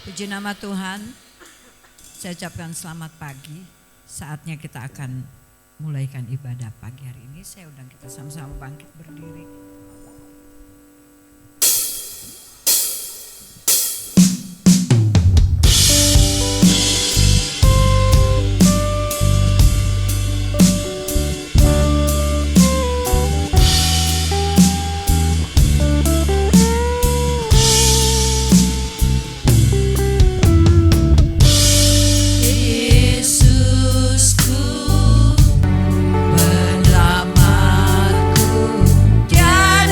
Puji nama Tuhan, saya ucapkan selamat pagi. Saatnya kita akan mulaikan ibadah pagi hari ini. Saya undang kita sama-sama bangkit berdiri. Yesusku, penyelamatku, tiada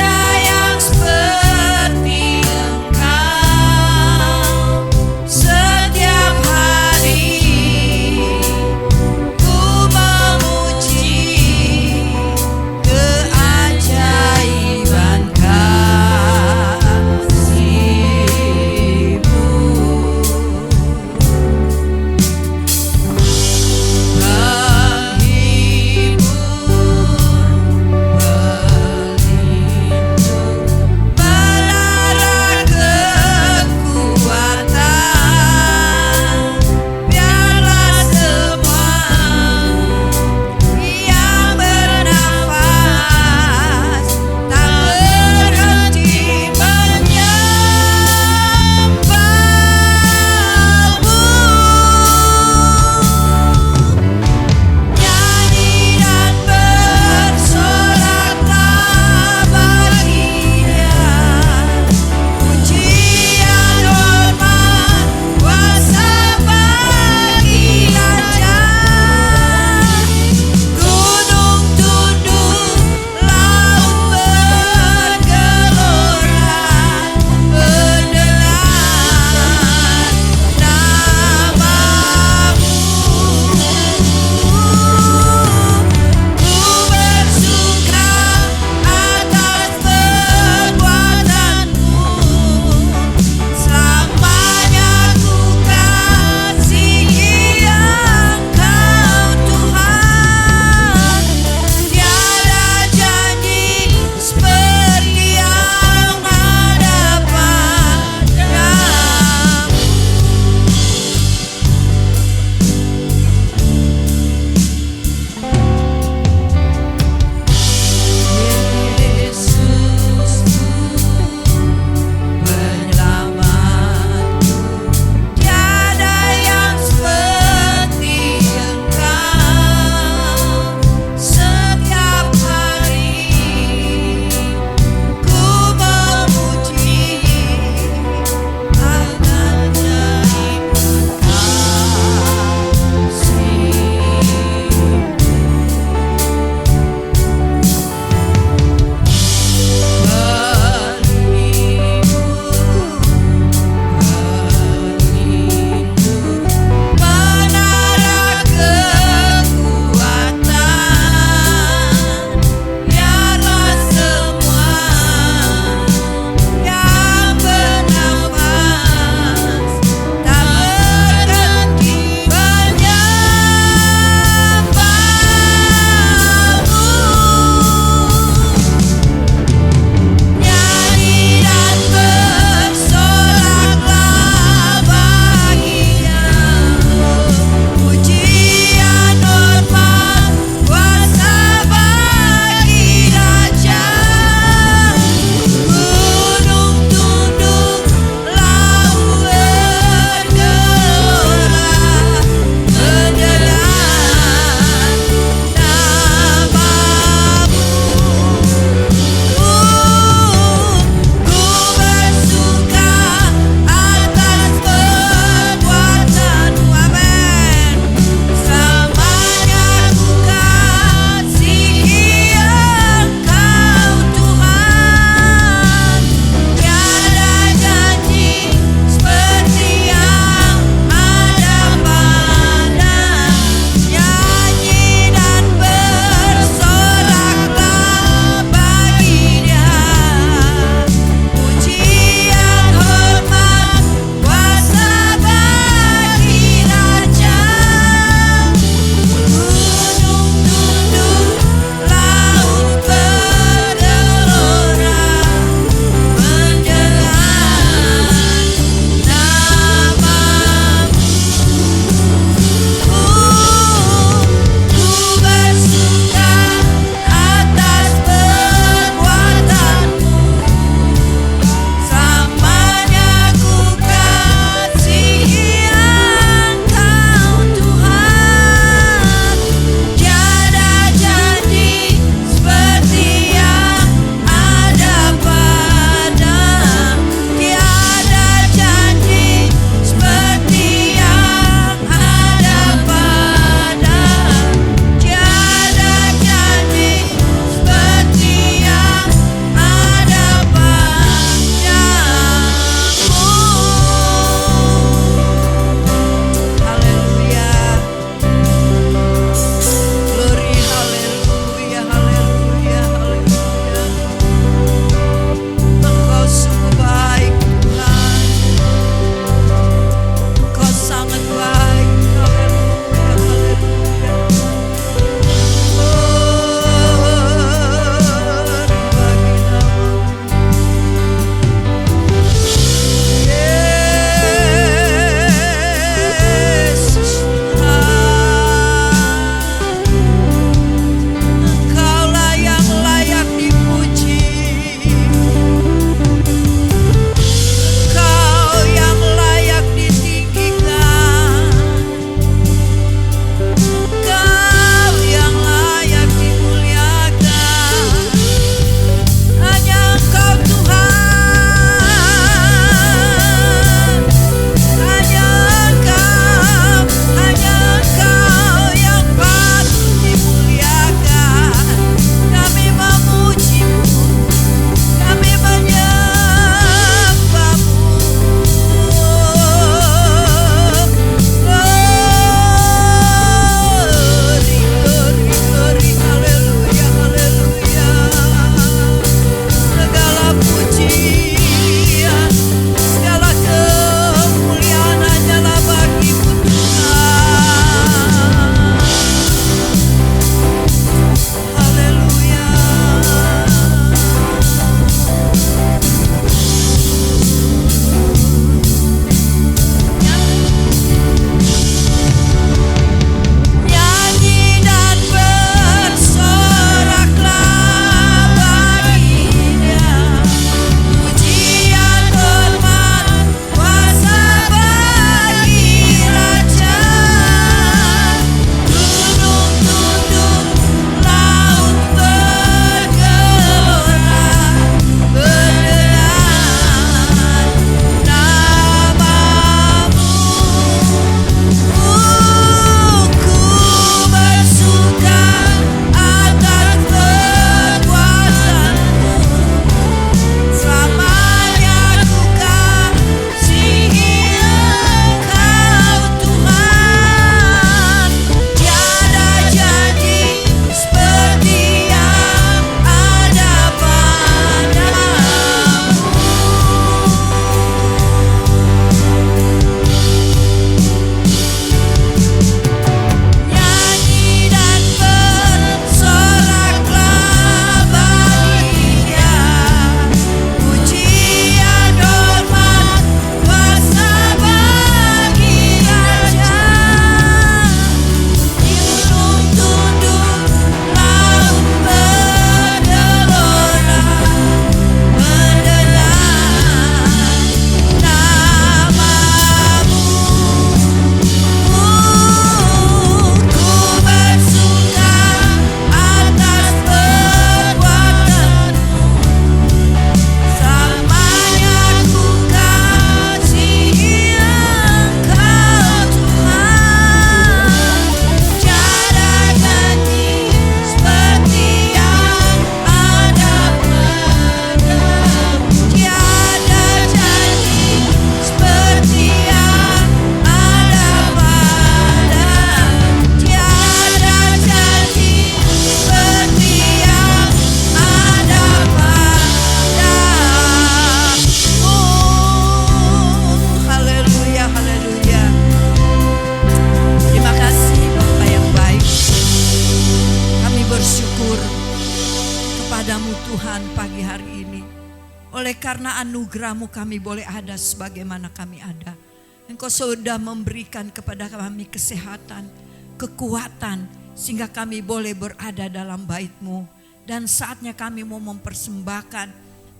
karena anugerah-Mu kami boleh ada sebagaimana kami ada. Engkau sudah memberikan kepada kami kesehatan, kekuatan, sehingga kami boleh berada dalam bait-Mu. Dan saatnya kami mau mempersembahkan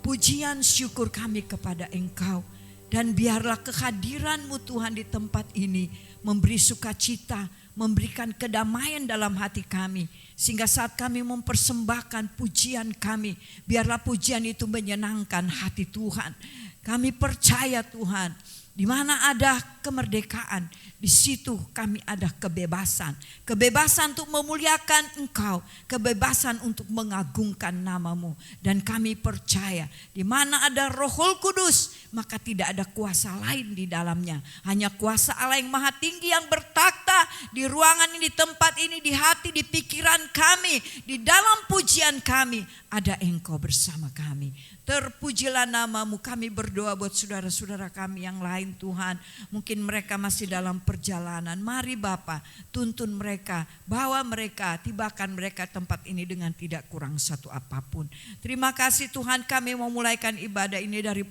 pujian syukur kami kepada Engkau. Dan biarlah kehadiran-Mu Tuhan di tempat ini memberi sukacita, memberikan kedamaian dalam hati kami. Sehingga saat kami mempersembahkan pujian kami, biarlah pujian itu menyenangkan hati Tuhan. Kami percaya Tuhan, di mana ada kemerdekaan, di situ kami ada kebebasan. Kebebasan untuk memuliakan Engkau, kebebasan untuk mengagungkan nama-Mu. Dan kami percaya, di mana ada Roh Kudus, maka tidak ada kuasa lain di dalamnya. Hanya kuasa Allah yang maha tinggi yang bertakhta di ruangan ini, di tempat ini, di hati, di pikiran kami, di dalam pujian kami. Ada Engkau bersama kami. Terpujilah nama-Mu. Kami berdoa buat saudara-saudara kami yang lain Tuhan. Mungkin mereka masih dalam perjalanan. Mari Bapa, tuntun mereka, bawa mereka, tibakan mereka tempat ini dengan tidak kurang satu apapun. Terima kasih Tuhan, kami memulaikan ibadah ini dari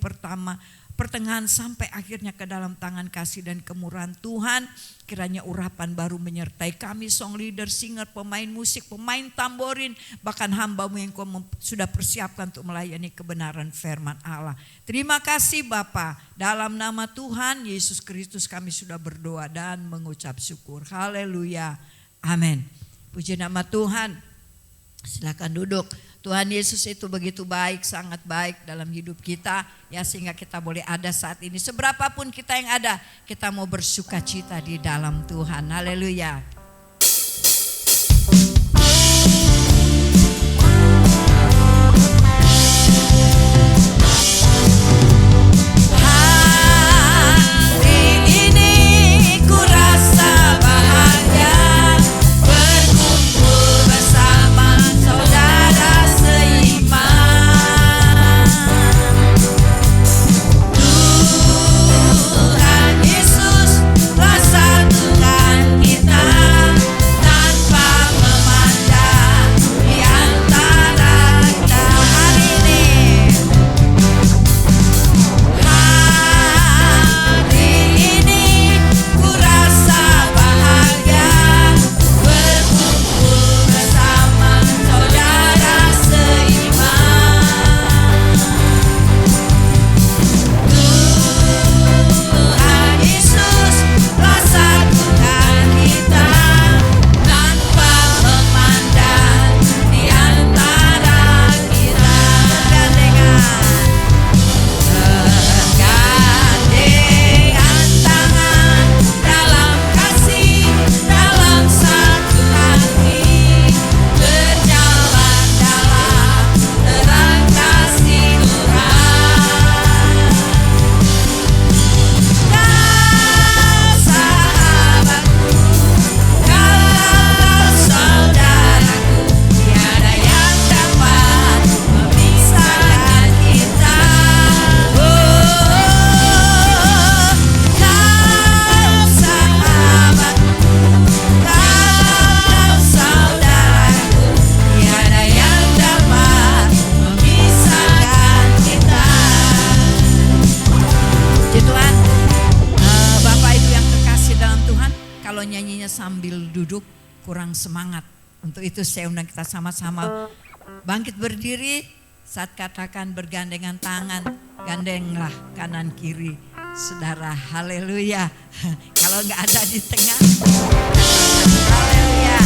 pertengahan sampai akhirnya ke dalam tangan kasih dan kemurahan Tuhan. Kiranya urapan baru menyertai kami, song leader, singer, pemain musik, pemain tamborin, bahkan hamba-Mu yang Kau sudah persiapkan untuk melayani kebenaran firman Allah. Terima kasih Bapa, dalam nama Tuhan Yesus Kristus kami sudah berdoa dan mengucap syukur. Haleluya, amin. Puji nama Tuhan. Silakan duduk. Tuhan Yesus itu begitu baik, sangat baik dalam hidup kita ya, sehingga kita boleh ada saat ini. Seberapapun kita yang ada, kita mau bersuka cita di dalam Tuhan. Haleluya. kurang semangat. Untuk itu saya undang kita sama-sama bangkit berdiri saat katakan bergandengan tangan, gandenglah kanan kiri saudara. Haleluya. Kalau nggak ada di tengah, haleluya.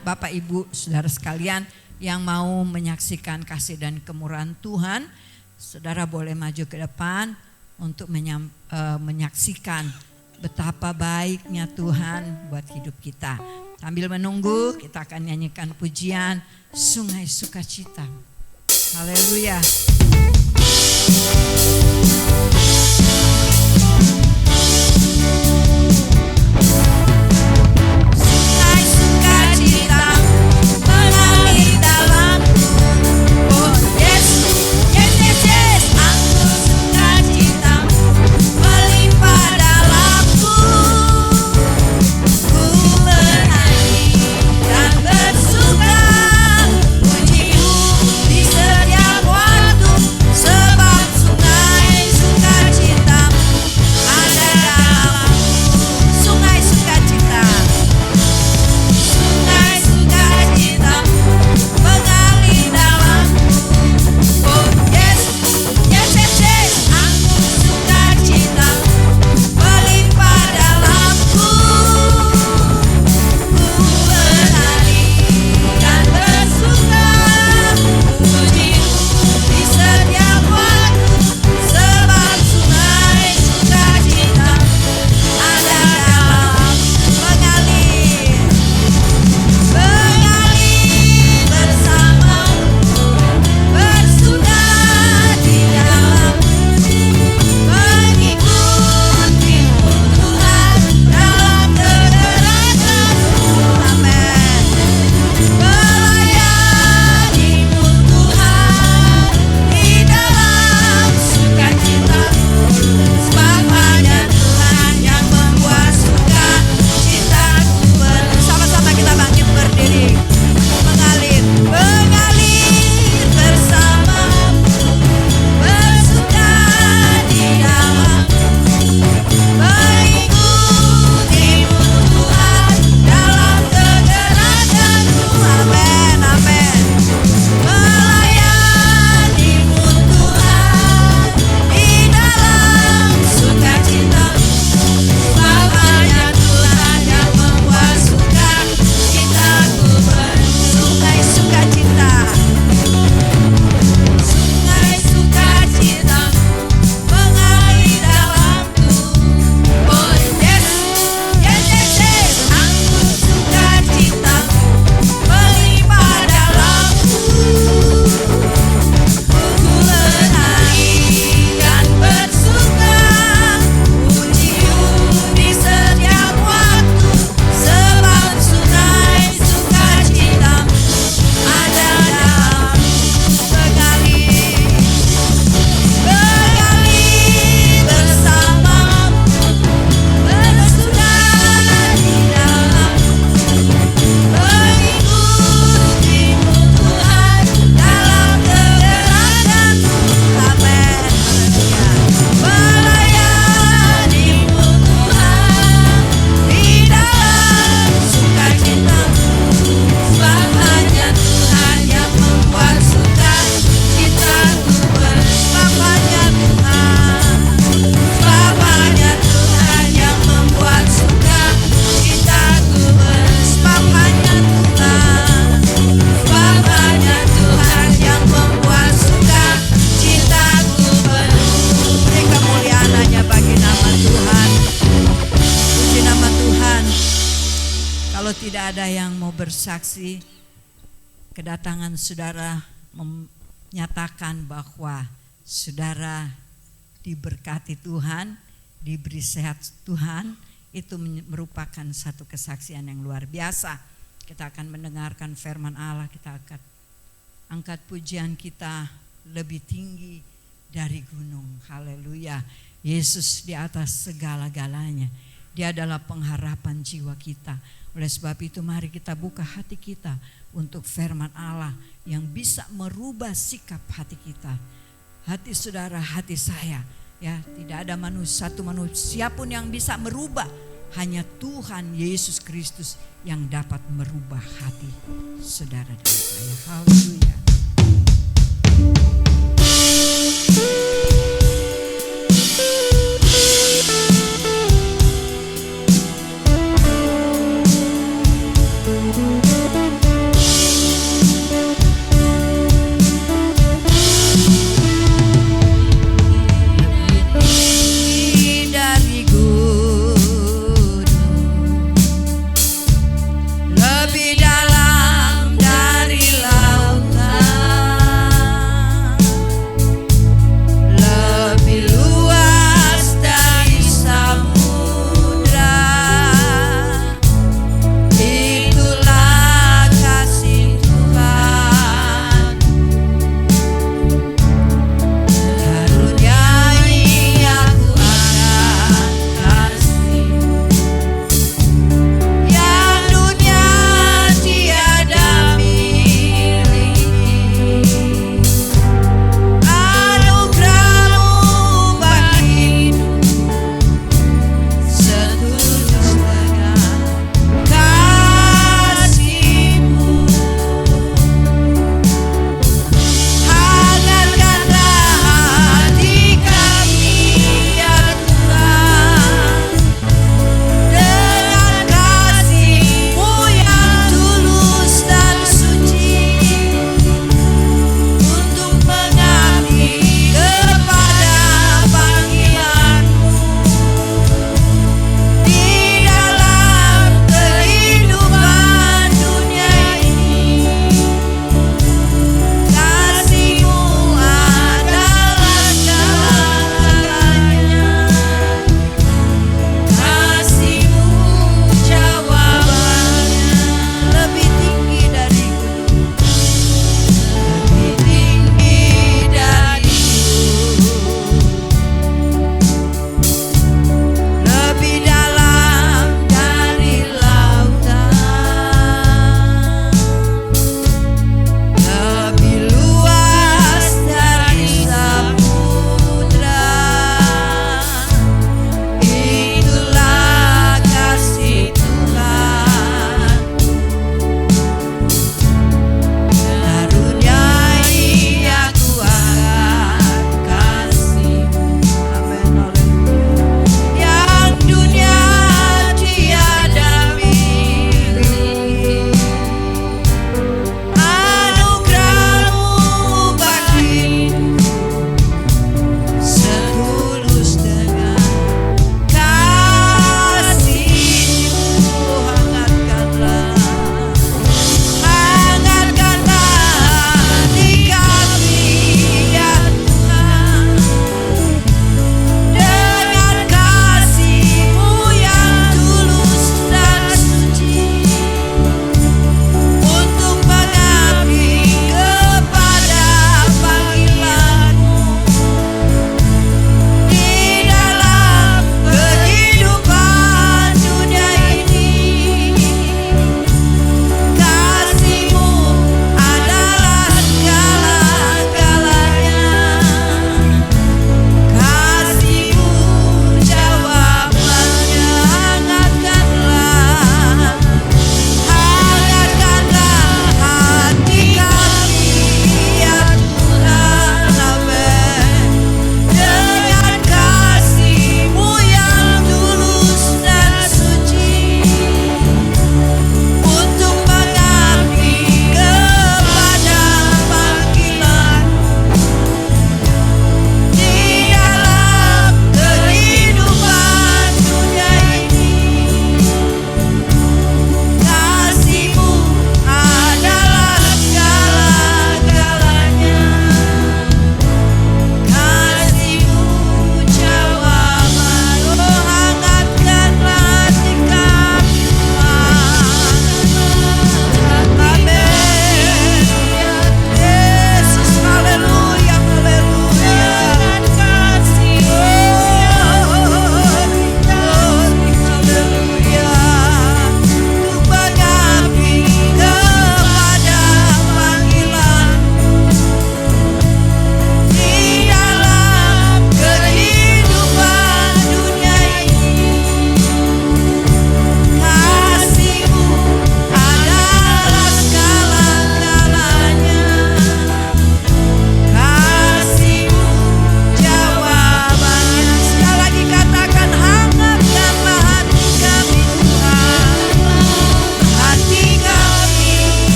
Bapak Ibu saudara sekalian yang mau menyaksikan kasih dan kemurahan Tuhan, saudara boleh maju ke depan untuk menyaksikan betapa baiknya Tuhan buat hidup kita. Sambil menunggu, kita akan nyanyikan pujian Sungai Sukacita. Haleluya. Sungai sukacita mengalir dalamku. Oh Yesus, Yesus, Yesus, anggur sukacita melimpah dalamku. Ku menari dan bersuka, puji-Mu di setiap waktu, sebab sungai sukacita ada dalamku. Sungai sukacita, sungai sukacita mengalir dalamku. Oh yes, yes, yes, yes, anggur sukacita melimpah dalamku. Ku menari dan bersuka, puji-Mu di setiap waktu, sebab sungai sukacita ada dalamku. Mengalir, mengalir bersamamu, bersuka di dalammu, mengikutimu Tuhan dalam kegerakanmu. Amin. Melayanimu Tuhan di dalam sukacitaku, sebab hanya Tuhan yang membuat sukacitaku penuh. Sama-sama kita bangkit berdiri. Mengalir, mengalir bersamamu, bersuka di dalammu, mengikutimu Tuhan dalam kegerakanmu. Amin, amin. Melayanimu Tuhan di dalam sukacitaku, sebab hanya Tuhan yang membuat sukacitaku penuh. Sungai sukacita, sungai sukacita mengalir dalamku. Oh yes, yes, yes, yes, anggur sukacita melimpah dalamku. Ku menari dan bersuka, puji-Mu di setiap waktu, sebab sungai sukacita ada dalamku. Mengalir, mengalir bersamamu, bersuka di dalammu, mengikutimu Tuhan dalam kegerakanmu. Amin. Melayanimu Tuhan di dalam sukacitamu, sebab hanya Tuhan yang membuat sukacitaku penuh. Sebab hanya Tuhan, sebab hanya Tuhan yang membuat sukacitaku penuh. Sebab hanya Tuhan, sebab hanya Tuhan yang membuat sukacitaku penuh. Beri kemuliaan hanya bagi nama Tuhan. Puji nama Tuhan. Kalau tidak ada yang mau bersaksi, kedatangan saudara menyatakan bahwa saudara diberkati Tuhan, diberi sehat Tuhan, itu merupakan satu kesaksian yang luar biasa. Kita akan mendengarkan firman Allah, kita akan angkat pujian kita lebih tinggi dari gunung. Haleluya. Yesus di atas segala-galanya. Dia adalah pengharapan jiwa kita. Oleh sebab itu mari kita buka hati kita untuk firman Allah yang bisa merubah sikap hati kita. Hati saudara, hati saya. Ya, tidak ada satu manusia pun yang bisa merubah. Hanya Tuhan Yesus Kristus yang dapat merubah hati saudara dan saya. Haleluya.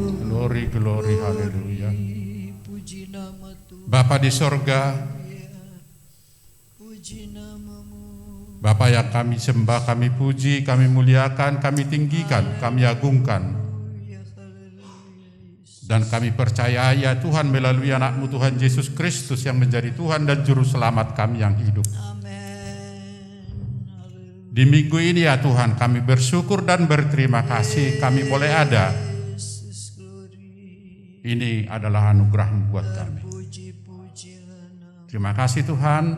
Glory, glory, haleluya. Puji nama Tuhan. Bapa di sorga, Puji namamu. Bapa yang kami sembah, kami puji, kami muliakan, kami tinggikan, kami agungkan. Dan kami percaya ya Tuhan melalui anak-Mu Tuhan Yesus Kristus yang menjadi Tuhan dan Juru Selamat kami yang hidup. Di minggu ini ya Tuhan kami bersyukur dan berterima kasih kami boleh ada. Ini adalah anugerah-Mu buat kami. Terima kasih Tuhan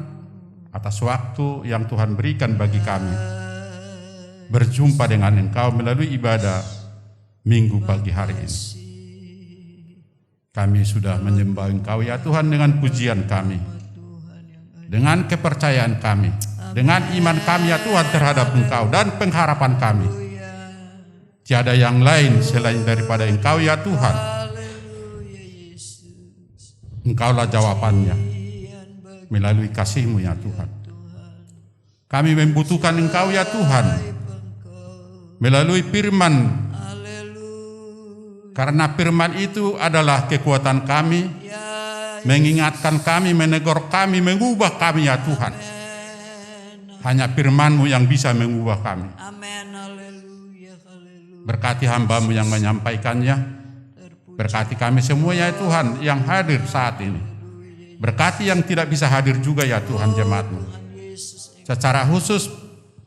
atas waktu yang Tuhan berikan bagi kami berjumpa dengan Engkau melalui ibadah minggu pagi hari ini. Kami sudah menyembah Engkau ya Tuhan dengan pujian kami, dengan kepercayaan kami, dengan iman kami ya Tuhan terhadap Engkau dan pengharapan kami. Tiada yang lain selain daripada Engkau ya Tuhan. Engkaulah jawabannya melalui kasih-Mu ya Tuhan. Kami membutuhkan Engkau ya Tuhan melalui firman. Karena firman itu adalah kekuatan kami, mengingatkan kami, menegur kami, mengubah kami ya Tuhan. Hanya firman-Mu yang bisa mengubah kami. Berkati hamba-Mu yang menyampaikannya, berkati kami semua ya Tuhan yang hadir saat ini. Berkati yang tidak bisa hadir juga ya Tuhan jemaat-Mu. Secara khusus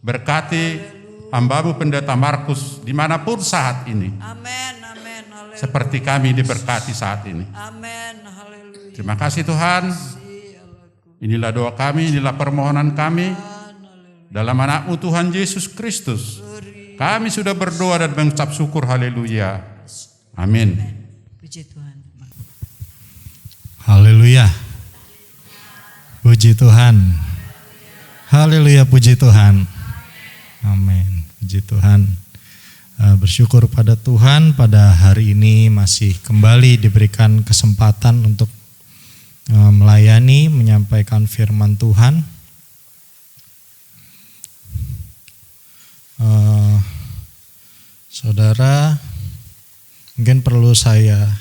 berkati hamba-Mu Pendeta Markus dimanapun saat ini. Seperti kami diberkati saat ini. Terima kasih Tuhan. Inilah doa kami, inilah permohonan kami. Dalam anak-Mu Tuhan Yesus Kristus. Kami sudah berdoa dan mengucap syukur, haleluya. Amin. Puji Tuhan. Haleluya. Puji Tuhan. Haleluya, puji Tuhan. Amin. Puji Tuhan. Bersyukur pada Tuhan pada hari ini masih kembali diberikan kesempatan untuk melayani, menyampaikan firman Tuhan. Saudara, mungkin perlu saya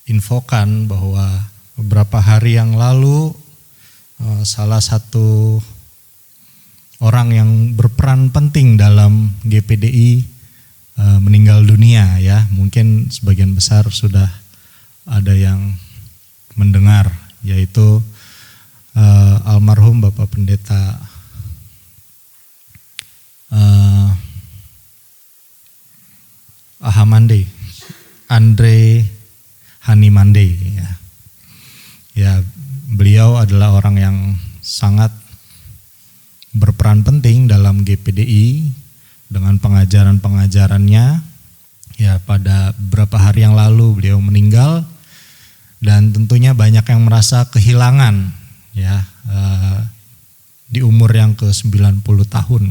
infokan bahwa beberapa hari yang lalu salah satu orang yang berperan penting dalam GPDI meninggal dunia ya. Mungkin sebagian besar sudah ada yang mendengar, yaitu almarhum Bapak Pendeta Ahamande, Andre Hanimande ya. Ya, beliau adalah orang yang sangat berperan penting dalam GPDI dengan pengajaran-pengajarannya. Ya, pada beberapa hari yang lalu beliau meninggal dan tentunya banyak yang merasa kehilangan ya, di umur yang ke-90 tahun.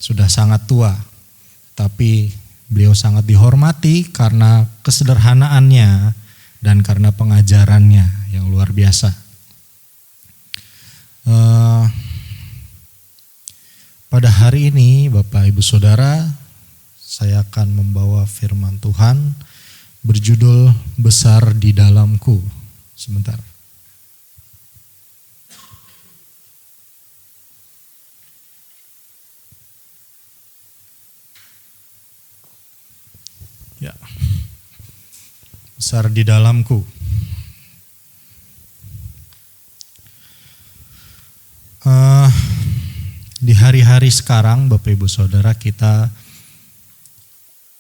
Sudah sangat tua, tapi beliau sangat dihormati karena kesederhanaannya dan karena pengajarannya yang luar biasa. Pada hari ini Bapak Ibu Saudara, saya akan membawa firman Tuhan berjudul Besar di Dalamku. Sebentar. Ya. Besar di dalamku. Di hari-hari sekarang Bapak Ibu Saudara, kita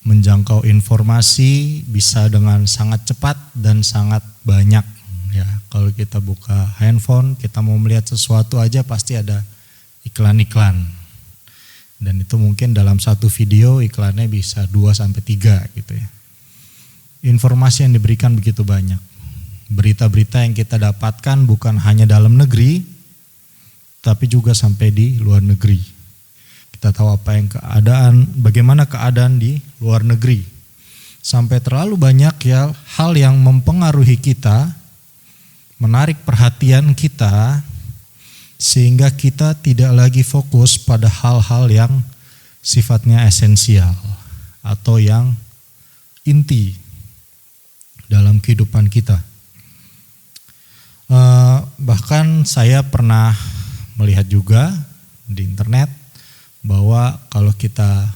menjangkau informasi bisa dengan sangat cepat dan sangat banyak ya. Kalau kita buka handphone, kita mau melihat sesuatu aja pasti ada iklan-iklan. Dan itu mungkin dalam satu video iklannya bisa 2-3 gitu ya. Informasi yang diberikan begitu banyak. Berita-berita yang kita dapatkan bukan hanya dalam negeri, tapi juga sampai di luar negeri. Kita tahu apa yang bagaimana keadaan di luar negeri. Sampai terlalu banyak ya hal yang mempengaruhi kita, menarik perhatian kita, sehingga kita tidak lagi fokus pada hal-hal yang sifatnya esensial atau yang inti dalam kehidupan kita. Bahkan saya pernah melihat juga di internet bahwa kalau kita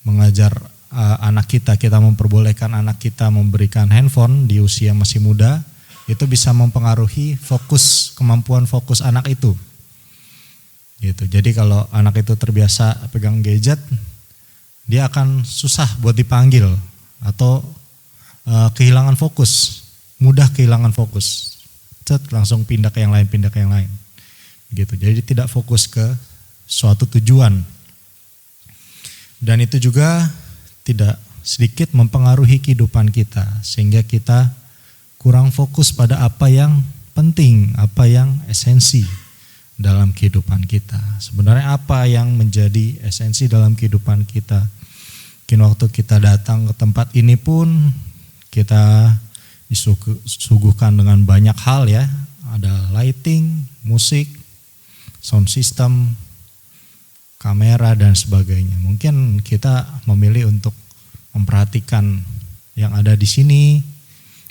mengajar anak kita memperbolehkan anak kita memberikan handphone di usia masih muda, itu bisa mempengaruhi kemampuan fokus anak itu. Gitu. Jadi kalau anak itu terbiasa pegang gadget, dia akan susah buat dipanggil atau kehilangan fokus, mudah kehilangan fokus. Langsung pindah ke yang lain. Gitu. Jadi tidak fokus ke suatu tujuan. Dan itu juga tidak sedikit mempengaruhi kehidupan kita, sehingga kita kurang fokus pada apa yang penting, apa yang esensi dalam kehidupan kita. Sebenarnya apa yang menjadi esensi dalam kehidupan kita? Mungkin waktu kita datang ke tempat ini pun kita disuguhkan dengan banyak hal ya. Ada lighting, musik, sound system, kamera dan sebagainya. Mungkin kita memilih untuk memperhatikan yang ada di sini.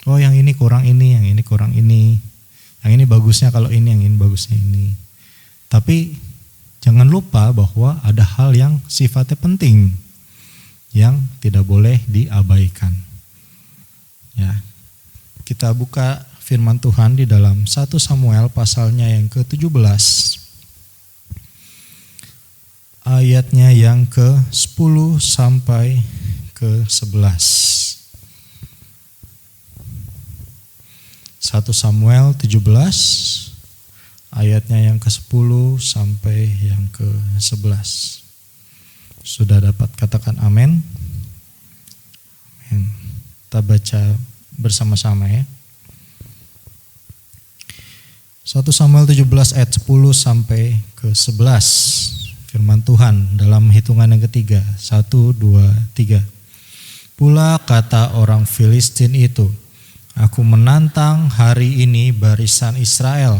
Oh, yang ini kurang ini, yang ini kurang ini. Yang ini bagusnya kalau ini, yang ini bagusnya ini. Tapi jangan lupa bahwa ada hal yang sifatnya penting yang tidak boleh diabaikan. Ya. Kita buka firman Tuhan di dalam 1 Samuel pasalnya yang ke-17. Ayatnya yang ke-10 sampai ke-11. 1 Samuel 17 ayatnya yang ke-10 sampai yang ke-11. Sudah dapat katakan amin? Amin. Kita baca bersama-sama ya. 1 Samuel 17 ayat 10 sampai ke-11. Firman Tuhan dalam hitungan yang ketiga. 1, 2, 3. Pula kata orang Filistin itu, aku menantang hari ini barisan Israel.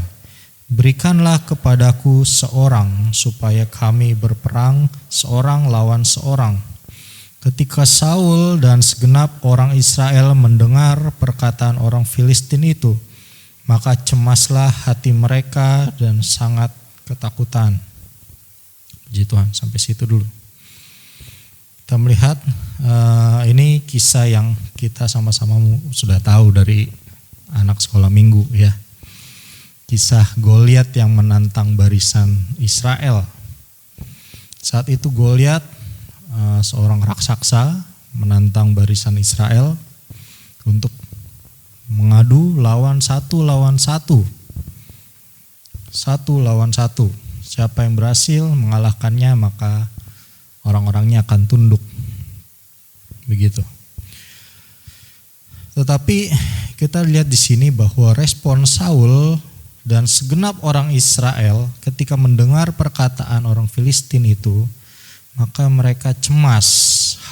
Berikanlah kepadaku seorang supaya kami berperang seorang lawan seorang. Ketika Saul dan segenap orang Israel mendengar perkataan orang Filistin itu, maka cemaslah hati mereka dan sangat ketakutan. Puji Tuhan, sampai situ dulu. Kita melihat ini kisah yang kita sama-sama sudah tahu dari anak sekolah minggu ya. Kisah Goliat yang menantang barisan Israel. Saat itu Goliat seorang raksasa menantang barisan Israel untuk mengadu satu lawan satu. Siapa yang berhasil mengalahkannya maka orang-orangnya akan tunduk. Begitu. Tetapi kita lihat di sini bahwa respon Saul dan segenap orang Israel ketika mendengar perkataan orang Filistin itu, maka mereka cemas,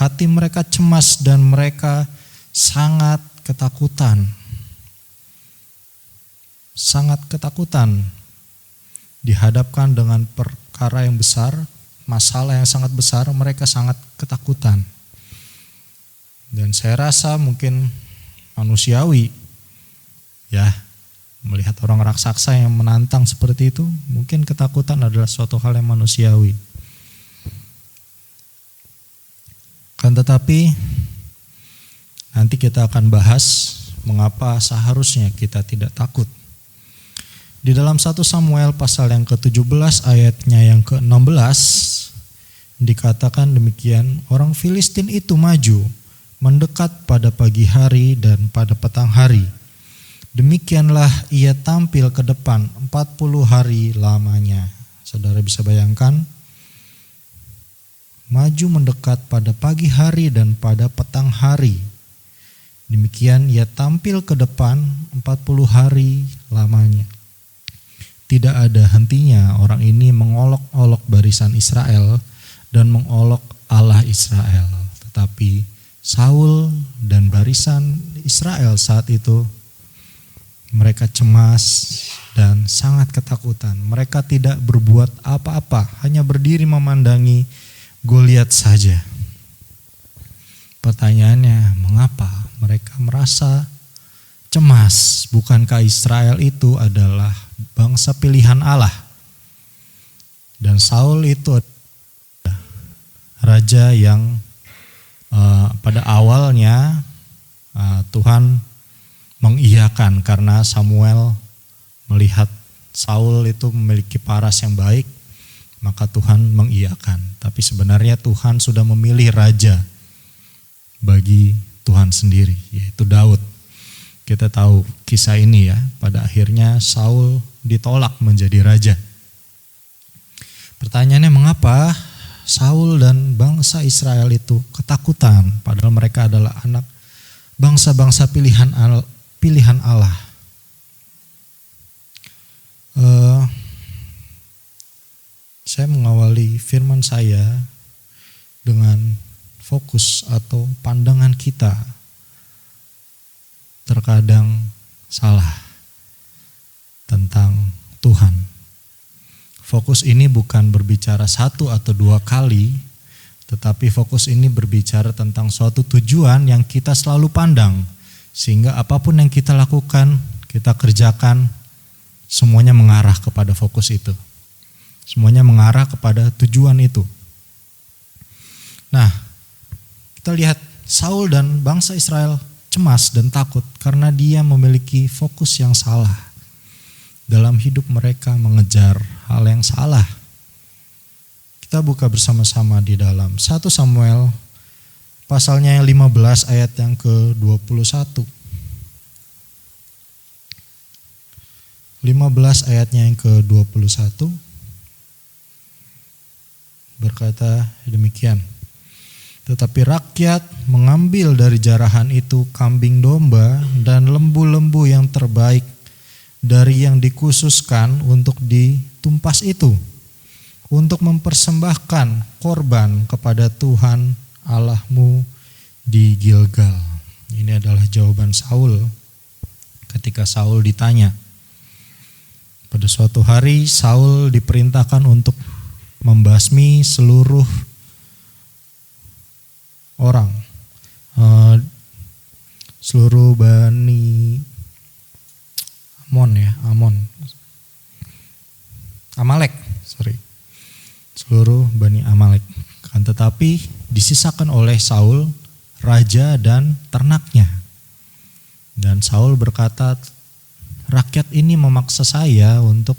hati mereka cemas dan mereka sangat ketakutan. Sangat ketakutan dihadapkan dengan perkara yang besar, masalah yang sangat besar, mereka sangat ketakutan. Dan saya rasa mungkin manusiawi ya, melihat orang raksasa yang menantang seperti itu, mungkin ketakutan adalah suatu hal yang manusiawi. Kan tetapi nanti kita akan bahas mengapa seharusnya kita tidak takut. Di dalam 1 Samuel pasal yang ke-17 ayatnya yang ke-16 dikatakan demikian, orang Filistin itu maju, mendekat pada pagi hari dan pada petang hari. Demikianlah ia tampil ke depan 40 hari lamanya. Saudara bisa bayangkan, maju mendekat pada pagi hari dan pada petang hari. Demikian ia tampil ke depan 40 hari lamanya. Tidak ada hentinya orang ini mengolok-olok barisan Israel dan mengolok Allah Israel. Tetapi Saul dan barisan Israel saat itu mereka cemas dan sangat ketakutan. Mereka tidak berbuat apa-apa, hanya berdiri memandangi Goliat saja. Pertanyaannya, mengapa mereka merasa cemas? Bukankah Israel itu adalah bangsa pilihan Allah? Dan Saul itu raja yang pada awalnya Tuhan mengiyakan karena Samuel melihat Saul itu memiliki paras yang baik, maka Tuhan mengiyakan. Tapi sebenarnya Tuhan sudah memilih raja bagi Tuhan sendiri, yaitu Daud. Kita tahu kisah ini ya, pada akhirnya Saul ditolak menjadi raja. Pertanyaannya, mengapa Saul dan bangsa Israel itu ketakutan padahal mereka adalah anak bangsa-bangsa pilihan Allah? Saya mengawali firman saya dengan fokus atau pandangan kita terkadang salah tentang Tuhan. Fokus ini bukan berbicara satu atau dua kali, tetapi fokus ini berbicara tentang suatu tujuan yang kita selalu pandang, sehingga apapun yang kita lakukan, kita kerjakan, semuanya mengarah kepada fokus itu. Semuanya mengarah kepada tujuan itu. Nah, kita lihat Saul dan bangsa Israel cemas dan takut karena dia memiliki fokus yang salah. Dalam hidup mereka mengejar hal yang salah. Kita buka bersama-sama di dalam 1 Samuel pasalnya yang 15 ayat yang ke-21. 15 ayatnya yang ke-21 berkata demikian. Tetapi rakyat mengambil dari jarahan itu kambing domba dan lembu-lembu yang terbaik dari yang dikhususkan untuk ditumpas itu, untuk mempersembahkan korban kepada Tuhan Allahmu di Gilgal. Ini adalah jawaban Saul ketika Saul ditanya. Pada suatu hari Saul diperintahkan untuk membasmi seluruh orang, seluruh Bani seluruh Bani Amalek. Kan tetapi disisakan oleh Saul raja dan ternaknya. Dan Saul berkata, rakyat ini memaksa saya untuk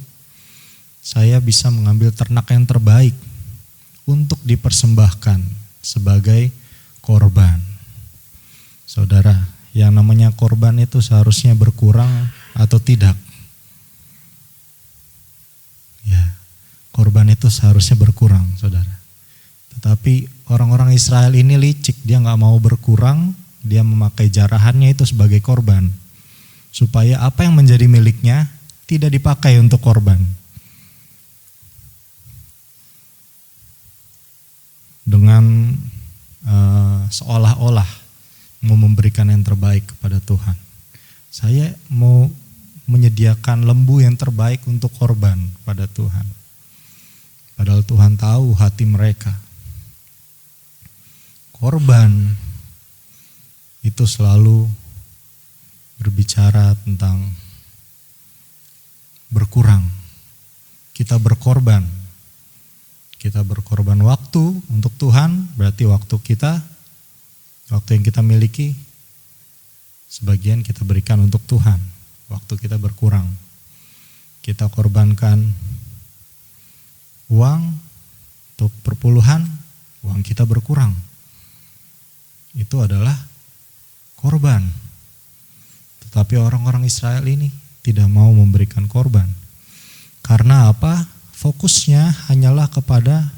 saya bisa mengambil ternak yang terbaik untuk dipersembahkan sebagai korban. Saudara, yang namanya korban itu seharusnya berkurang atau tidak? Ya, korban itu seharusnya berkurang, saudara. Tetapi orang-orang Israel ini licik, dia gak mau berkurang, dia memakai jarahannya itu sebagai korban. Supaya apa yang menjadi miliknya tidak dipakai untuk korban. Dengan seolah-olah mau memberikan yang terbaik kepada Tuhan. Saya mau menyediakan lembu yang terbaik untuk korban pada Tuhan. Padahal Tuhan tahu hati mereka. Korban itu selalu berbicara tentang berkurang. Kita berkorban. Kita berkorban waktu untuk Tuhan, berarti waktu yang kita miliki, sebagian kita berikan untuk Tuhan. Waktu kita berkurang. Kita korbankan uang untuk perpuluhan, uang kita berkurang. Itu adalah korban. Tetapi orang-orang Israel ini tidak mau memberikan korban. Karena apa? Fokusnya hanyalah kepada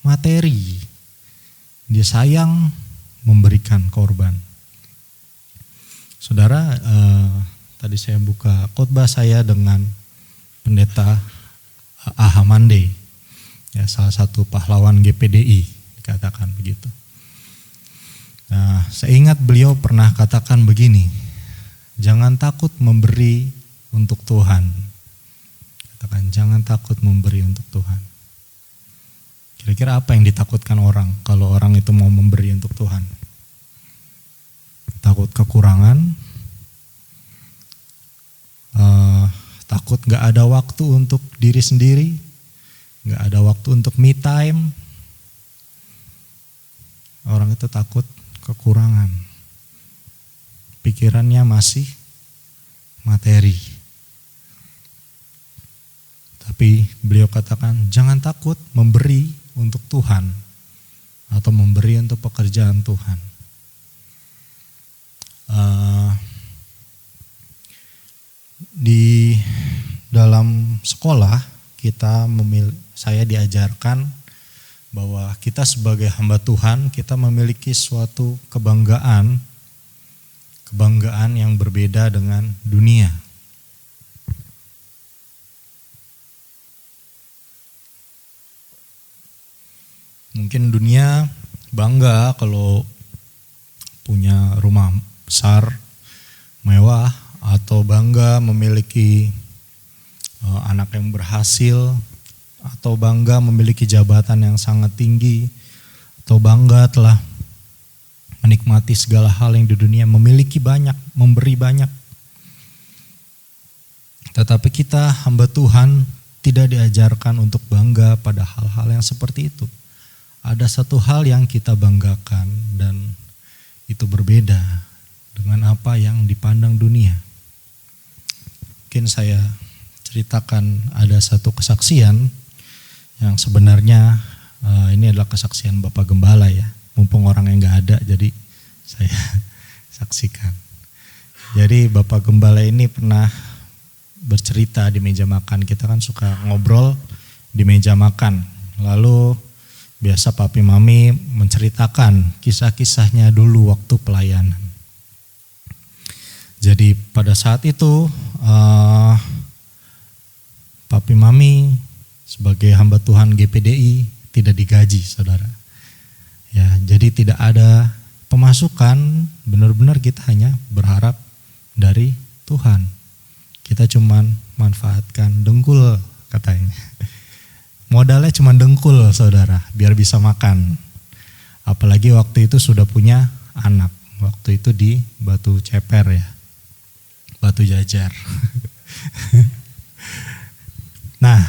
materi. Dia sayang memberikan korban. Saudara, tadi saya buka khotbah saya dengan pendeta Ahamande, ya, salah satu pahlawan GPDI, dikatakan begitu. Nah, saya ingat beliau pernah katakan begini, jangan takut memberi untuk Tuhan. Katakan, jangan takut memberi untuk Tuhan. Kira-kira apa yang ditakutkan orang kalau orang itu mau memberi untuk Tuhan? takut kekurangan, takut gak ada waktu untuk diri sendiri, gak ada waktu untuk me time. Orang itu takut kekurangan, pikirannya masih materi. Tapi beliau katakan jangan takut memberi untuk Tuhan atau memberi untuk pekerjaan Tuhan. Di dalam sekolah saya diajarkan bahwa kita sebagai hamba Tuhan kita memiliki suatu kebanggaan yang berbeda dengan dunia. Mungkin dunia bangga kalau punya rumah besar, mewah, atau bangga memiliki anak yang berhasil, atau bangga memiliki jabatan yang sangat tinggi, atau bangga telah menikmati segala hal yang di dunia, memiliki banyak, memberi banyak. Tetapi kita hamba Tuhan tidak diajarkan untuk bangga pada hal-hal yang seperti itu. Ada satu hal yang kita banggakan dan itu berbeda dengan apa yang dipandang dunia. Mungkin saya ceritakan ada satu kesaksian yang sebenarnya ini adalah kesaksian Bapak Gembala ya. Mumpung orang yang gak ada jadi saya saksikan. Jadi Bapak Gembala ini pernah bercerita di meja makan. Kita kan suka ngobrol di meja makan. Lalu biasa papi mami menceritakan kisah-kisahnya dulu waktu pelayanan. Jadi pada saat itu papi mami sebagai hamba Tuhan GPDI tidak digaji, saudara. Ya, jadi tidak ada pemasukan, benar-benar kita hanya berharap dari Tuhan. Kita cuman manfaatkan dengkul katanya. Modalnya cuma dengkul saudara, biar bisa makan. Apalagi waktu itu sudah punya anak. Waktu itu di Batu Ceper ya, Batu Jajar. Nah,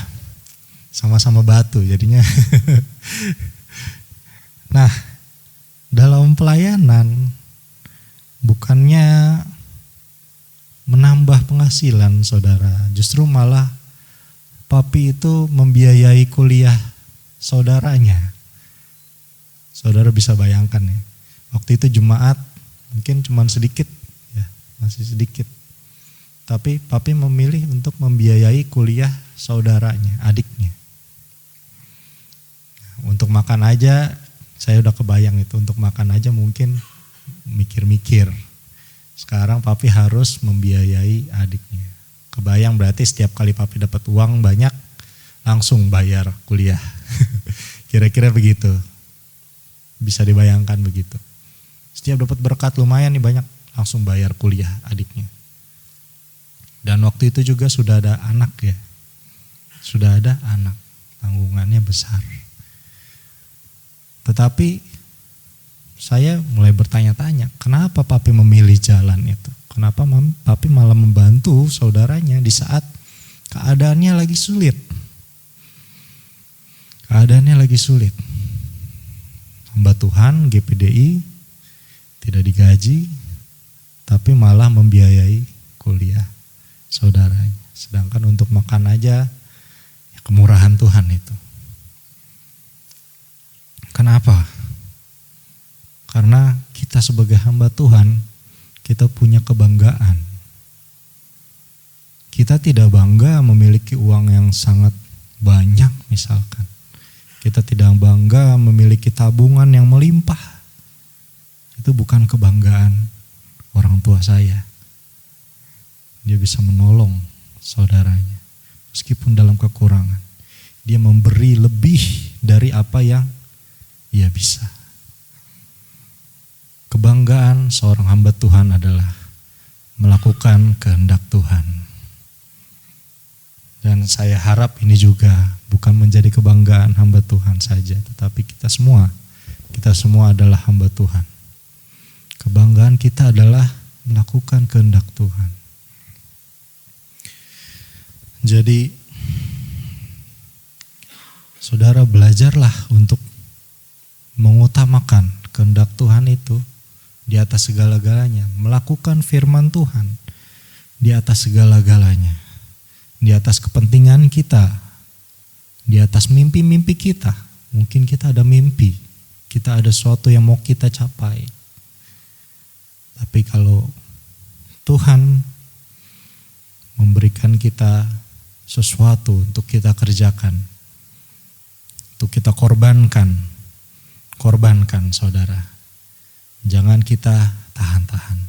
sama-sama batu jadinya. Nah, dalam pelayanan bukannya menambah penghasilan saudara, justru malah papi itu membiayai kuliah saudaranya. Saudara bisa bayangkan ya, waktu itu jemaat mungkin cuma sedikit ya, masih sedikit. Tapi papi memilih untuk membiayai kuliah saudaranya, adiknya. Untuk makan aja, saya udah kebayang itu, untuk makan aja mungkin mikir-mikir. Sekarang papi harus membiayai adiknya. Kebayang berarti setiap kali papi dapat uang banyak, langsung bayar kuliah. Kira-kira begitu. Bisa dibayangkan begitu. Setiap dapat berkat lumayan nih banyak, langsung bayar kuliah adiknya. Dan waktu itu juga sudah ada anak ya. Sudah ada anak, tanggungannya besar. Tetapi saya mulai bertanya-tanya, kenapa papi memilih jalan itu? Kenapa papi malah membantu saudaranya di saat keadaannya lagi sulit? Keadaannya lagi sulit. Hamba Tuhan GPDI tidak digaji, tapi malah membiayai kuliah saudaranya. Sedangkan untuk makan aja, ya kemurahan Tuhan itu. Kenapa? Karena kita sebagai hamba Tuhan, kita punya kebanggaan. Kita tidak bangga memiliki uang yang sangat banyak misalkan. Kita tidak bangga memiliki tabungan yang melimpah. Itu bukan kebanggaan orang tua saya. Dia bisa menolong saudaranya meskipun dalam kekurangan. Dia memberi lebih dari apa yang ia bisa. Kebanggaan seorang hamba Tuhan adalah melakukan kehendak Tuhan. Dan saya harap ini juga bukan menjadi kebanggaan hamba Tuhan saja, tetapi kita semua adalah hamba Tuhan. Kebanggaan kita adalah melakukan kehendak Tuhan. Jadi saudara belajarlah untuk mengutamakan kehendak Tuhan itu di atas segala-galanya, melakukan firman Tuhan di atas segala-galanya, di atas kepentingan kita, di atas mimpi-mimpi kita. Mungkin kita ada mimpi, kita ada sesuatu yang mau kita capai. Tapi kalau Tuhan memberikan kita sesuatu untuk kita kerjakan, untuk kita korbankan saudara. Jangan kita tahan-tahan.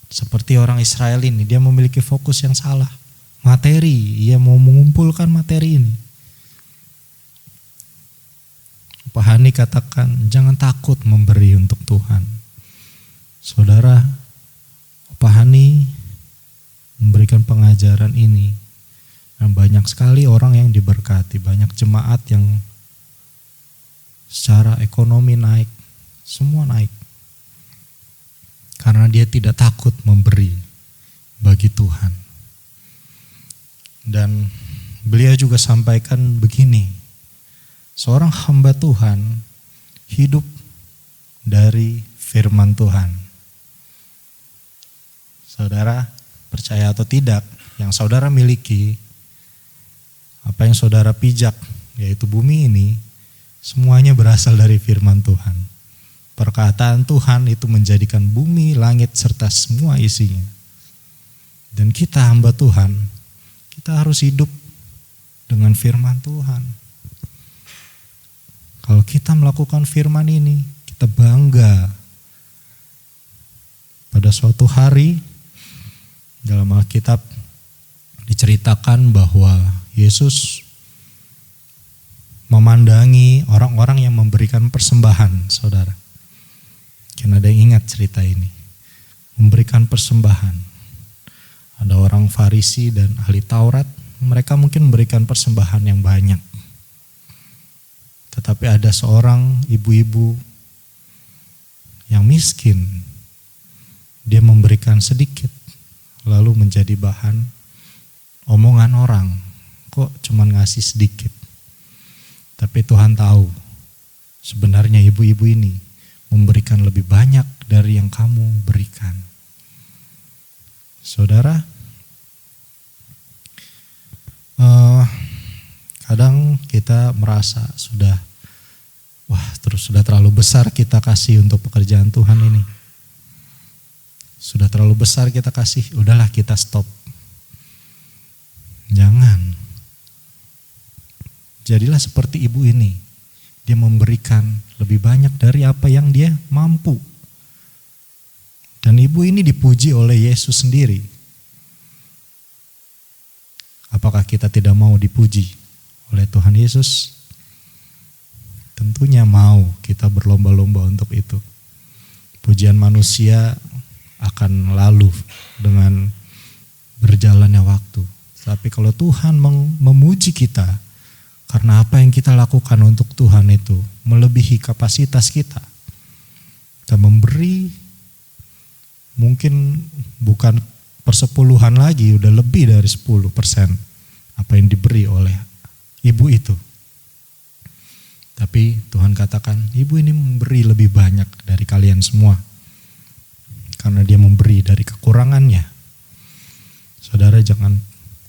Seperti orang Israel ini, dia memiliki fokus yang salah. Materi, ia mau mengumpulkan materi ini. Pak Hani katakan, jangan takut memberi untuk Tuhan. Saudara, Pak Hani memberikan pengajaran ini. Dan banyak sekali orang yang diberkati, banyak jemaat yang secara ekonomi naik, semua naik. Karena dia tidak takut memberi bagi Tuhan. Dan beliau juga sampaikan begini, seorang hamba Tuhan hidup dari firman Tuhan. Saudara percaya atau tidak, yang saudara miliki, apa yang saudara pijak, yaitu bumi ini, semuanya berasal dari firman Tuhan. Perkataan Tuhan itu menjadikan bumi, langit, serta semua isinya. Dan kita hamba Tuhan, kita harus hidup dengan firman Tuhan. Kalau kita melakukan firman ini, kita bangga. Pada suatu hari, dalam Alkitab diceritakan bahwa Yesus memandangi orang-orang yang memberikan persembahan, saudara. Mungkin ada yang ingat cerita ini. Memberikan persembahan. Ada orang Farisi dan ahli Taurat, mereka mungkin memberikan persembahan yang banyak. Tetapi ada seorang ibu-ibu yang miskin. Dia memberikan sedikit, lalu menjadi bahan omongan orang. Kok cuman ngasih sedikit? Tapi Tuhan tahu, sebenarnya ibu-ibu ini memberikan lebih banyak dari yang kamu berikan. Saudara, kadang kita merasa sudah terlalu besar kita kasih untuk pekerjaan Tuhan ini. Sudah terlalu besar kita kasih, udahlah kita stop. Jangan. Jadilah seperti ibu ini. Dia memberikan lebih banyak dari apa yang dia mampu. Dan ibu ini dipuji oleh Yesus sendiri. Apakah kita tidak mau dipuji oleh Tuhan Yesus? Tentunya mau, kita berlomba-lomba untuk itu. Pujian manusia akan lalu dengan berjalannya waktu. Tapi kalau Tuhan memuji kita, karena apa yang kita lakukan untuk Tuhan itu melebihi kapasitas kita. Kita memberi mungkin bukan persepuluhan lagi, udah lebih dari 10% apa yang diberi oleh ibu itu. Tapi Tuhan katakan, ibu ini memberi lebih banyak dari kalian semua. Karena dia memberi dari kekurangannya. Saudara jangan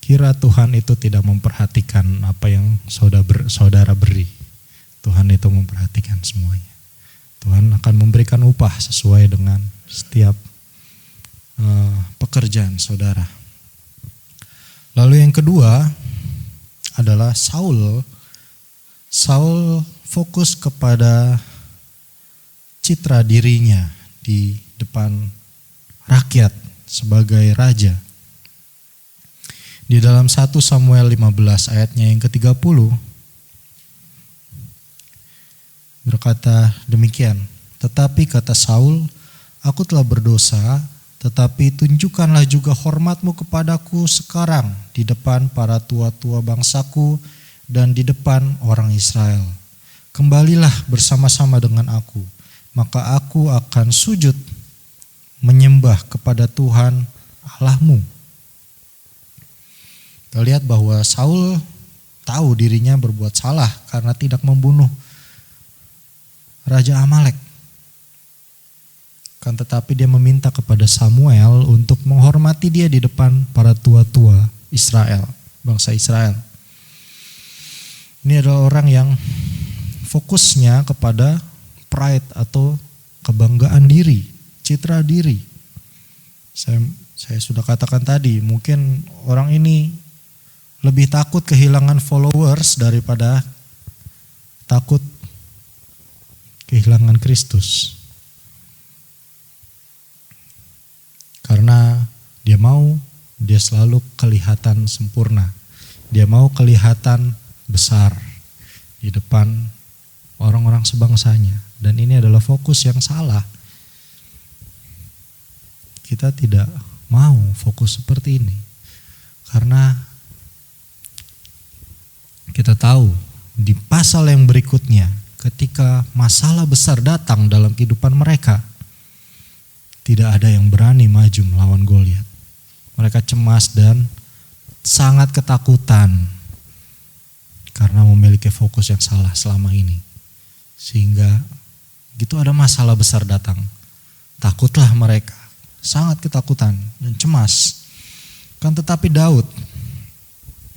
kira Tuhan itu tidak memperhatikan apa yang saudara beri. Tuhan itu memperhatikan semuanya. Tuhan akan memberikan upah sesuai dengan setiap pekerjaan saudara. Lalu yang kedua adalah Saul. Saul fokus kepada citra dirinya di depan rakyat sebagai raja. Di dalam 1 Samuel 15 ayatnya yang ke-30 berkata demikian, tetapi kata Saul, aku telah berdosa, tetapi tunjukkanlah juga hormatmu kepadaku sekarang di depan para tua-tua bangsaku dan di depan orang Israel. Kembalilah bersama-sama dengan aku, maka aku akan sujud menyembah kepada Tuhan Allahmu. Kita lihat bahwa Saul tahu dirinya berbuat salah karena tidak membunuh Raja Amalek. Kan tetapi dia meminta kepada Samuel untuk menghormati dia di depan para tua-tua Israel, bangsa Israel. Ini adalah orang yang fokusnya kepada pride atau kebanggaan diri, citra diri. Saya sudah katakan tadi, mungkin orang ini lebih takut kehilangan followers daripada takut kehilangan Kristus. Karena dia selalu kelihatan sempurna. Dia mau kelihatan besar di depan orang-orang sebangsanya. Dan ini adalah fokus yang salah. Kita tidak mau fokus seperti ini. Karena kita tahu di pasal yang berikutnya, ketika masalah besar datang dalam kehidupan mereka, tidak ada yang berani maju melawan Goliat. Mereka cemas dan sangat ketakutan karena memiliki fokus yang salah selama ini. Sehingga gitu ada masalah besar datang, takutlah mereka, sangat ketakutan dan cemas. Kan tetapi Daud,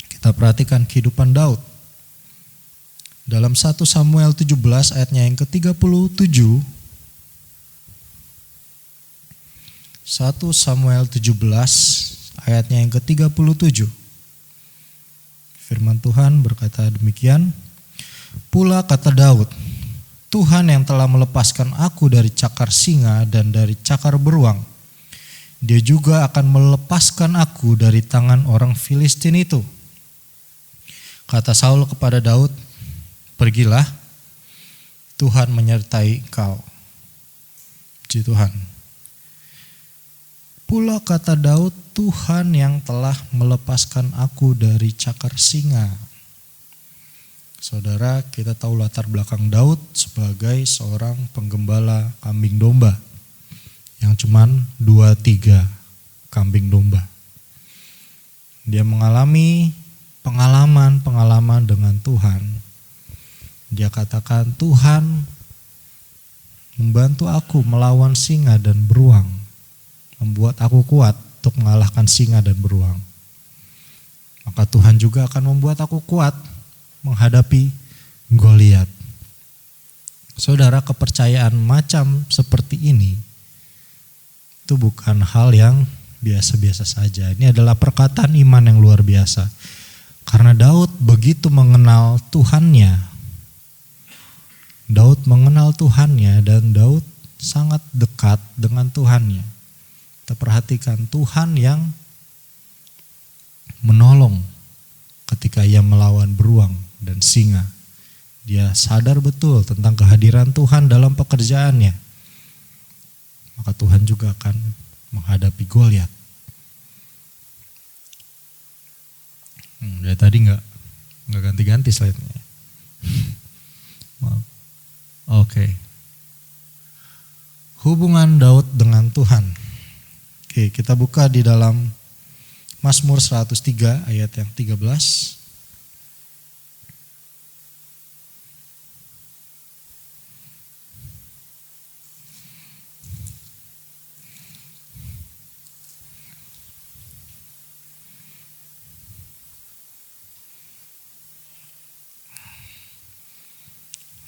kita perhatikan kehidupan Daud. Dalam 1 Samuel 17 ayatnya yang ke-37, 1 Samuel 17 ayatnya yang ke-37. Firman Tuhan berkata demikian, "Pula kata Daud, Tuhan yang telah melepaskan aku dari cakar singa dan dari cakar beruang, Dia juga akan melepaskan aku dari tangan orang Filistin itu." Kata Saul kepada Daud, "Pergilah, Tuhan menyertai kau." Puji Tuhan. Pula kata Daud, "Tuhan yang telah melepaskan aku dari cakar singa." Saudara, kita tahu latar belakang Daud sebagai seorang penggembala kambing domba yang cuman 2-3 kambing domba. Dia mengalami pengalaman dengan Tuhan. Dia katakan, "Tuhan membantu aku melawan singa dan beruang, membuat aku kuat untuk mengalahkan singa dan beruang. Maka Tuhan juga akan membuat aku kuat menghadapi Goliat." Saudara, kepercayaan macam seperti ini itu bukan hal yang biasa-biasa saja. Ini adalah perkataan iman yang luar biasa. Karena Daud begitu mengenal Tuhannya. Daud mengenal Tuhannya dan Daud sangat dekat dengan Tuhannya. Kita perhatikan Tuhan yang menolong ketika ia melawan beruang dan singa. Dia sadar betul tentang kehadiran Tuhan dalam pekerjaannya. Maka Tuhan juga akan menghadapi Goliat. Dari tadi nggak ganti-ganti slide-nya. Maaf. Oke. Hubungan Daud dengan Tuhan. Oke, kita buka di dalam Mazmur 103 ayat yang 13.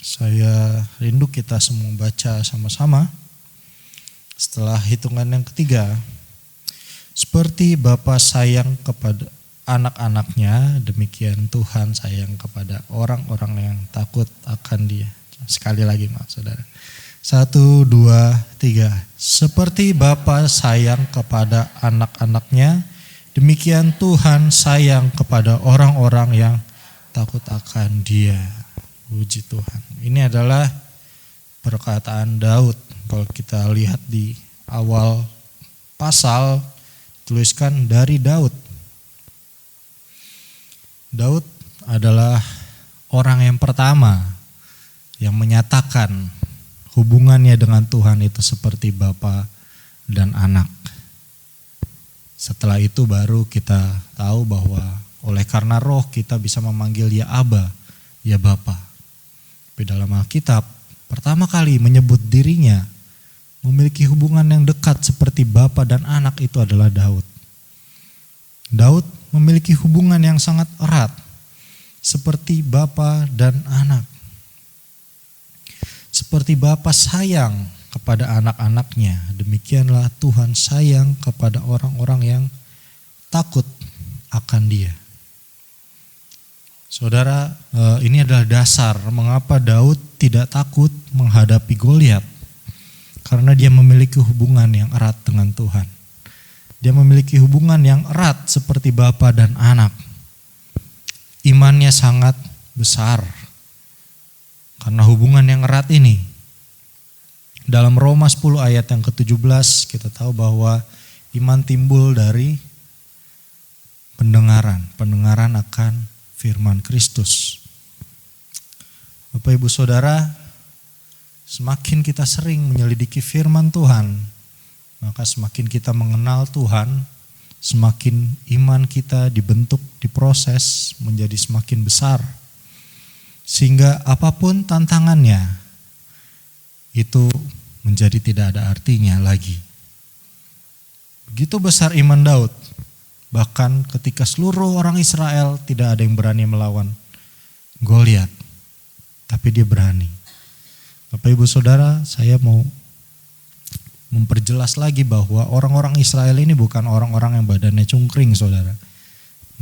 Saya rindu kita semua baca sama-sama. Setelah hitungan yang ketiga, seperti Bapa sayang kepada anak-anaknya, demikian Tuhan sayang kepada orang-orang yang takut akan Dia. Sekali lagi maaf saudara. 1, 2, 3. Seperti Bapa sayang kepada anak-anaknya, demikian Tuhan sayang kepada orang-orang yang takut akan Dia. Puji Tuhan. Ini adalah perkataan Daud. Kalau kita lihat di awal pasal, tuliskan dari Daud. Daud adalah orang yang pertama yang menyatakan hubungannya dengan Tuhan itu seperti bapa dan anak. Setelah itu baru kita tahu bahwa oleh karena roh kita bisa memanggil ya Aba, ya Bapa. Tapi dalam Alkitab pertama kali menyebut dirinya memiliki hubungan yang dekat seperti bapa dan anak itu adalah Daud. Daud memiliki hubungan yang sangat erat seperti bapa dan anak. Seperti bapa sayang kepada anak-anaknya, demikianlah Tuhan sayang kepada orang-orang yang takut akan Dia. Saudara, ini adalah dasar mengapa Daud tidak takut menghadapi Goliat. Karena dia memiliki hubungan yang erat dengan Tuhan. Dia memiliki hubungan yang erat seperti bapa dan anak. Imannya sangat besar. Karena hubungan yang erat ini. Dalam Roma 10 ayat yang ke-17 kita tahu bahwa iman timbul dari pendengaran akan firman Kristus. Bapak Ibu Saudara, semakin kita sering menyelidiki firman Tuhan, maka semakin kita mengenal Tuhan, semakin iman kita dibentuk, diproses menjadi semakin besar. Sehingga apapun tantangannya, itu menjadi tidak ada artinya lagi. Begitu besar iman Daud, bahkan ketika seluruh orang Israel tidak ada yang berani melawan Goliat, tapi dia berani. Bapak Ibu Saudara, saya mau memperjelas lagi bahwa orang-orang Israel ini bukan orang-orang yang badannya cungkring, saudara.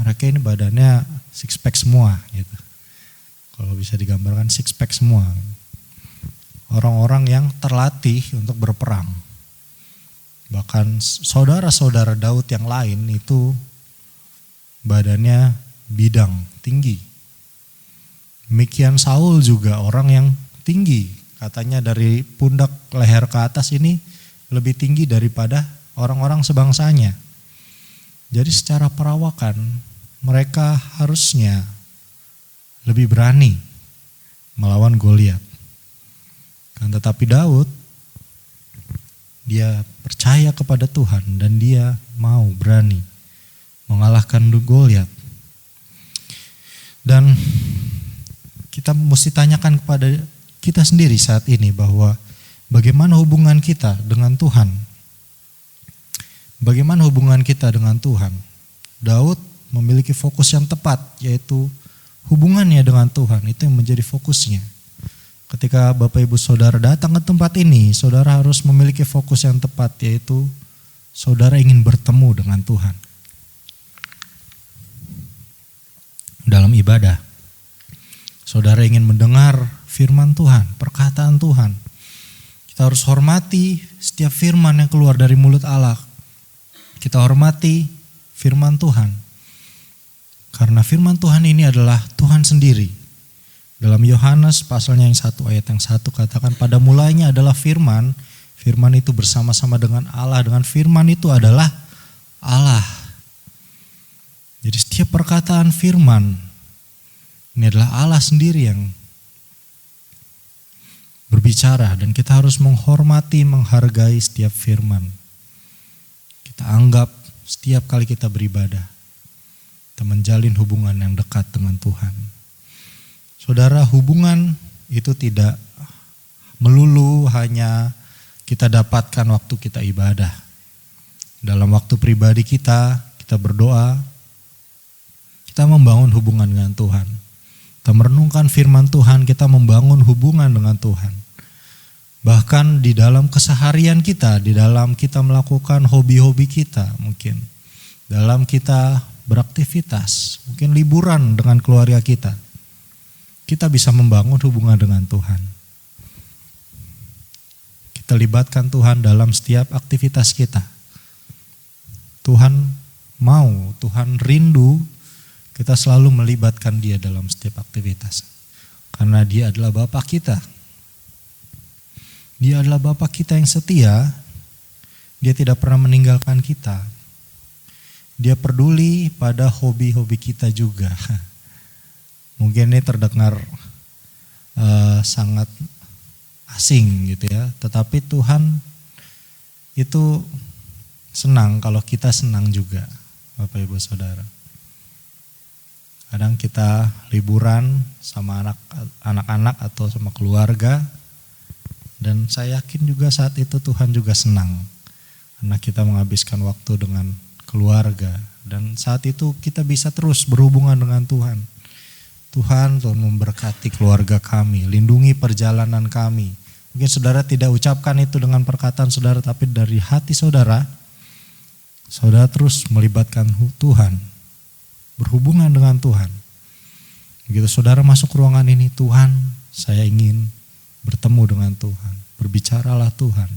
Mereka ini badannya six pack semua gitu. Kalau bisa digambarkan six pack semua. Orang-orang yang terlatih untuk berperang. Bahkan saudara-saudara Daud yang lain itu badannya bidang, tinggi. Demikian Saul juga orang yang tinggi. Katanya dari pundak leher ke atas ini lebih tinggi daripada orang-orang sebangsanya. Jadi secara perawakan mereka harusnya lebih berani melawan Goliat. Tetapi Daud, dia percaya kepada Tuhan dan dia mau berani mengalahkan Goliat. Dan kita mesti tanyakan kepada kita sendiri saat ini bahwa bagaimana hubungan kita dengan Tuhan. Bagaimana hubungan kita dengan Tuhan? Daud memiliki fokus yang tepat, yaitu hubungannya dengan Tuhan. Itu yang menjadi fokusnya. Ketika Bapak Ibu Saudara datang ke tempat ini, saudara harus memiliki fokus yang tepat, yaitu saudara ingin bertemu dengan Tuhan. Dalam ibadah, saudara ingin mendengar firman Tuhan, perkataan Tuhan. Kita harus hormati setiap firman yang keluar dari mulut Allah. Kita hormati firman Tuhan. Karena firman Tuhan ini adalah Tuhan sendiri. Dalam Yohanes pasalnya yang 1 ayat yang 1 katakan, pada mulanya adalah firman. Firman itu bersama-sama dengan Allah. Dengan firman itu adalah Allah. Jadi setiap perkataan firman ini adalah Allah sendiri yang berbicara, dan kita harus menghormati, menghargai setiap firman. Kita anggap setiap kali kita beribadah, kita menjalin hubungan yang dekat dengan Tuhan. Saudara, hubungan itu tidak melulu hanya kita dapatkan waktu kita ibadah. Dalam waktu pribadi kita berdoa, kita membangun hubungan dengan Tuhan. Kita merenungkan firman Tuhan, kita membangun hubungan dengan Tuhan. Bahkan di dalam keseharian kita, di dalam kita melakukan hobi-hobi kita mungkin. Dalam kita beraktivitas, mungkin liburan dengan keluarga kita. Kita bisa membangun hubungan dengan Tuhan. Kita libatkan Tuhan dalam setiap aktivitas kita. Tuhan mau, Tuhan rindu kita selalu melibatkan Dia dalam setiap aktivitas. Karena Dia adalah Bapa kita. Dia adalah Bapa kita yang setia. Dia tidak pernah meninggalkan kita. Dia peduli pada hobi-hobi kita juga. Mungkin ini terdengar sangat asing gitu ya. Tetapi Tuhan itu senang kalau kita senang juga, Bapak Ibu Saudara. Kadang kita liburan sama anak-anak atau sama keluarga, dan saya yakin juga saat itu Tuhan juga senang karena kita menghabiskan waktu dengan keluarga, dan saat itu kita bisa terus berhubungan dengan Tuhan. Tuhan memberkati keluarga kami, lindungi perjalanan kami. Mungkin saudara tidak ucapkan itu dengan perkataan saudara, tapi dari hati saudara, saudara terus melibatkan Tuhan, berhubungan dengan Tuhan. Begitu saudara masuk ruangan ini, Tuhan, saya ingin bertemu dengan Tuhan. Berbicaralah Tuhan.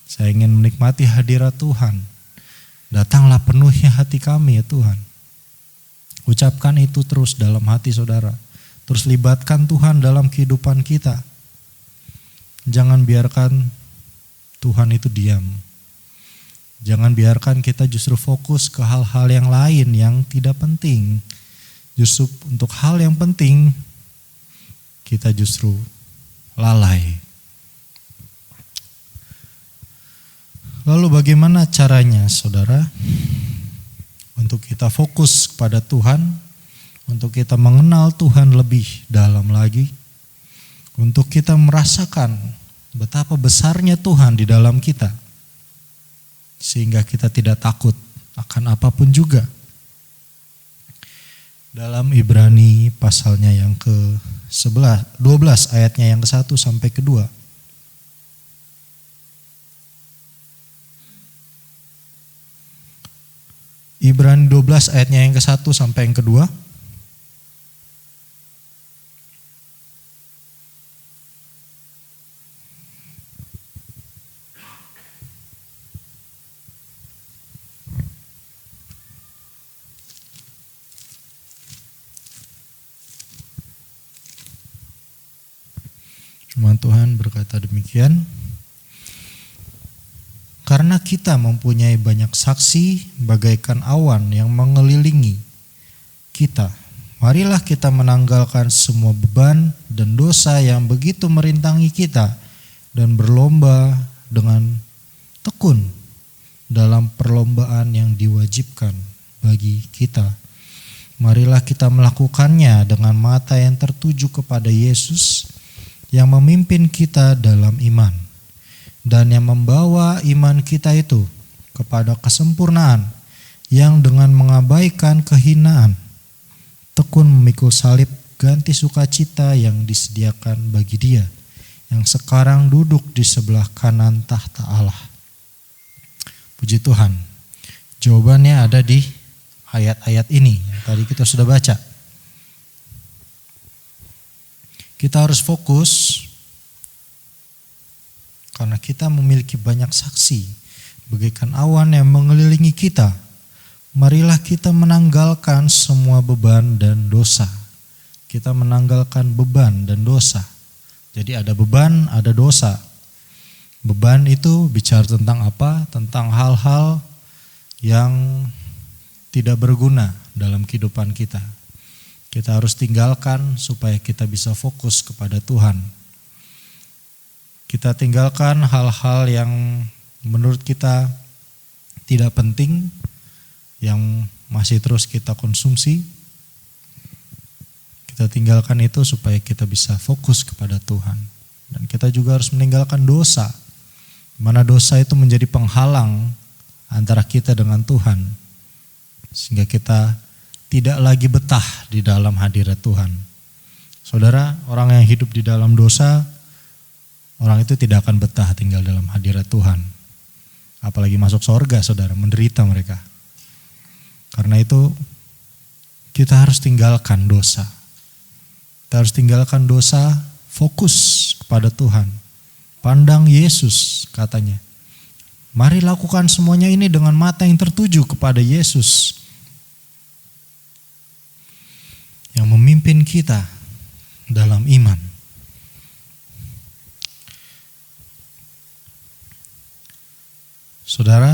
Saya ingin menikmati hadirat Tuhan. Datanglah penuhi hati kami ya Tuhan. Ucapkan itu terus dalam hati saudara. Terus libatkan Tuhan dalam kehidupan kita. Jangan biarkan Tuhan itu diam. Jangan biarkan kita justru fokus ke hal-hal yang lain yang tidak penting. Justru untuk hal yang penting kita justru lalai. Lalu bagaimana caranya saudara? Untuk kita fokus kepada Tuhan, untuk kita mengenal Tuhan lebih dalam lagi, untuk kita merasakan betapa besarnya Tuhan di dalam kita, sehingga kita tidak takut akan apapun juga. Dalam Ibrani pasalnya yang ke-12 ayatnya yang ke-1 sampai ke-2. Ibrani 12 ayatnya yang ke-1 sampai yang ke-2. Firman Tuhan berkata demikian. Karena kita mempunyai banyak saksi bagaikan awan yang mengelilingi kita, marilah kita menanggalkan semua beban dan dosa yang begitu merintangi kita dan berlomba dengan tekun dalam perlombaan yang diwajibkan bagi kita. Marilah kita melakukannya dengan mata yang tertuju kepada Yesus yang memimpin kita dalam iman dan yang membawa iman kita itu kepada kesempurnaan, yang dengan mengabaikan kehinaan tekun memikul salib ganti sukacita yang disediakan bagi Dia yang sekarang duduk di sebelah kanan tahta Allah. Puji Tuhan. Jawabannya ada di ayat-ayat ini yang tadi kita sudah baca. Kita harus fokus karena kita memiliki banyak saksi bagaikan awan yang mengelilingi kita. Marilah kita menanggalkan semua beban dan dosa. Kita menanggalkan beban dan dosa. Jadi ada beban, ada dosa. Beban itu bicara tentang apa? Tentang hal-hal yang tidak berguna dalam kehidupan kita. Kita harus tinggalkan supaya kita bisa fokus kepada Tuhan. Kita tinggalkan hal-hal yang menurut kita tidak penting, yang masih terus kita konsumsi. Kita tinggalkan itu supaya kita bisa fokus kepada Tuhan. Dan kita juga harus meninggalkan dosa, mana dosa itu menjadi penghalang antara kita dengan Tuhan, sehingga kita tidak lagi betah di dalam hadirat Tuhan. Saudara, orang yang hidup di dalam dosa, orang itu tidak akan betah tinggal dalam hadirat Tuhan. Apalagi masuk surga, saudara, menderita mereka. Karena itu kita harus tinggalkan dosa. Kita harus tinggalkan dosa, fokus kepada Tuhan. Pandang Yesus katanya. Mari lakukan semuanya ini dengan mata yang tertuju kepada Yesus yang memimpin kita dalam iman. Saudara,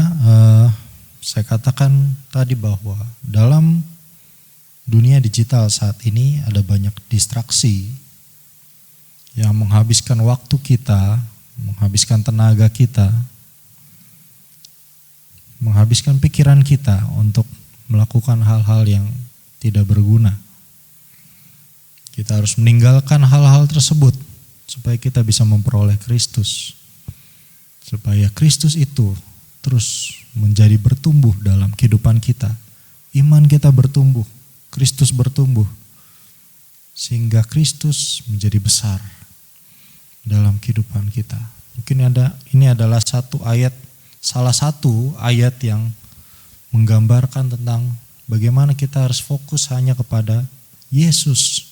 saya katakan tadi bahwa dalam dunia digital saat ini ada banyak distraksi yang menghabiskan waktu kita, menghabiskan tenaga kita. menghabiskan pikiran kita untuk melakukan hal-hal yang tidak berguna. Kita harus meninggalkan hal-hal tersebut supaya kita bisa memperoleh Kristus. Supaya Kristus itu terus menjadi bertumbuh dalam kehidupan kita. Iman kita bertumbuh, Kristus bertumbuh. Sehingga Kristus menjadi besar dalam kehidupan kita. Mungkin ini adalah salah satu ayat yang menggambarkan tentang bagaimana kita harus fokus hanya kepada Yesus.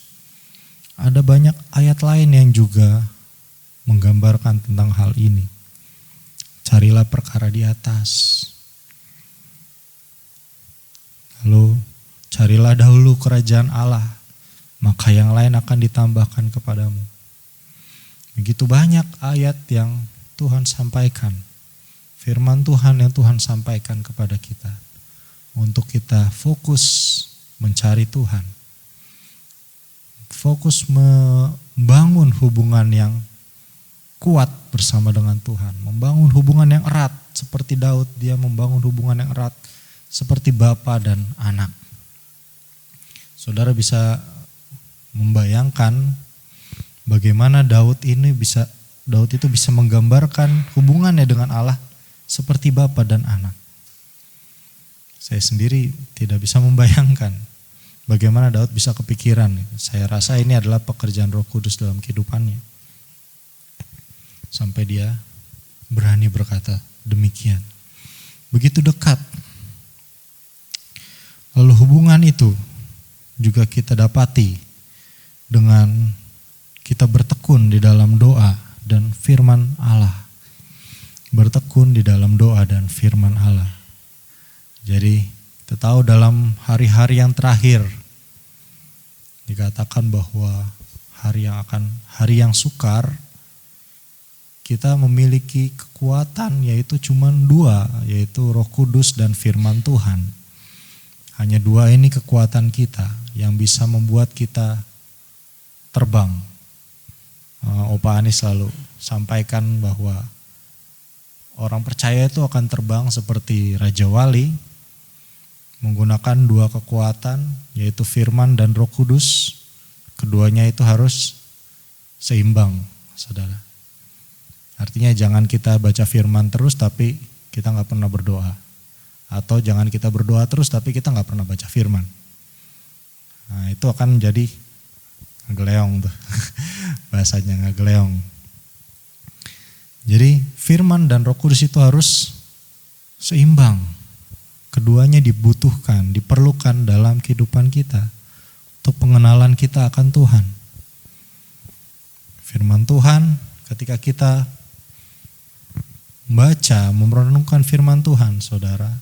Ada banyak ayat lain yang juga menggambarkan tentang hal ini. Carilah perkara di atas. Lalu carilah dahulu kerajaan Allah, maka yang lain akan ditambahkan kepadamu. Begitu banyak ayat yang Tuhan sampaikan. Firman Tuhan yang Tuhan sampaikan kepada kita. Untuk kita fokus mencari Tuhan. Fokus membangun hubungan yang kuat bersama dengan Tuhan. Membangun hubungan yang erat. Seperti Daud, dia membangun hubungan yang erat. Seperti bapa dan anak. Saudara bisa membayangkan bagaimana Daud itu bisa menggambarkan hubungannya dengan Allah seperti bapa dan anak. Saya sendiri tidak bisa membayangkan bagaimana Daud bisa kepikiran. Saya rasa ini adalah pekerjaan Roh Kudus dalam kehidupannya. Sampai dia berani berkata demikian. Begitu dekat. Lalu hubungan itu juga kita dapati dengan kita bertekun di dalam doa dan firman Allah. Bertekun di dalam doa dan firman Allah. Jadi kita tahu dalam hari-hari yang terakhir dikatakan bahwa hari yang sukar, kita memiliki kekuatan yaitu cuma dua, yaitu Roh Kudus dan firman Tuhan. Hanya dua ini kekuatan kita yang bisa membuat kita terbang. Opa Anis selalu sampaikan bahwa orang percaya itu akan terbang seperti Raja Wali, menggunakan dua kekuatan yaitu firman dan Roh Kudus. Keduanya itu harus seimbang, saudara. Artinya jangan kita baca firman terus tapi kita gak pernah berdoa. Atau jangan kita berdoa terus tapi kita gak pernah baca firman. Nah itu akan menjadi ngegeleong tuh. Bahasanya ngegeleong. Jadi firman dan Roh Kudus itu harus seimbang. Keduanya dibutuhkan, diperlukan dalam kehidupan kita untuk pengenalan kita akan Tuhan. Firman Tuhan, ketika kita membaca, merenungkan firman Tuhan, saudara,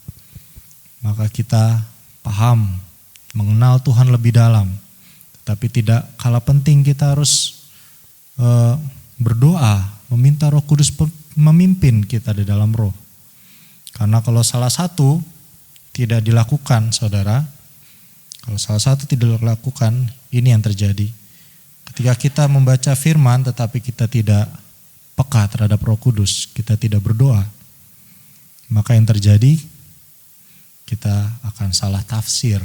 maka kita paham, mengenal Tuhan lebih dalam. Tetapi tidak kalah penting kita harus berdoa, meminta Roh Kudus memimpin kita di dalam roh. Karena kalau salah satu tidak dilakukan, saudara, kalau salah satu tidak dilakukan, ini yang terjadi. Ketika kita membaca firman tetapi kita tidak peka terhadap Roh Kudus, kita tidak berdoa, maka yang terjadi kita akan salah tafsir.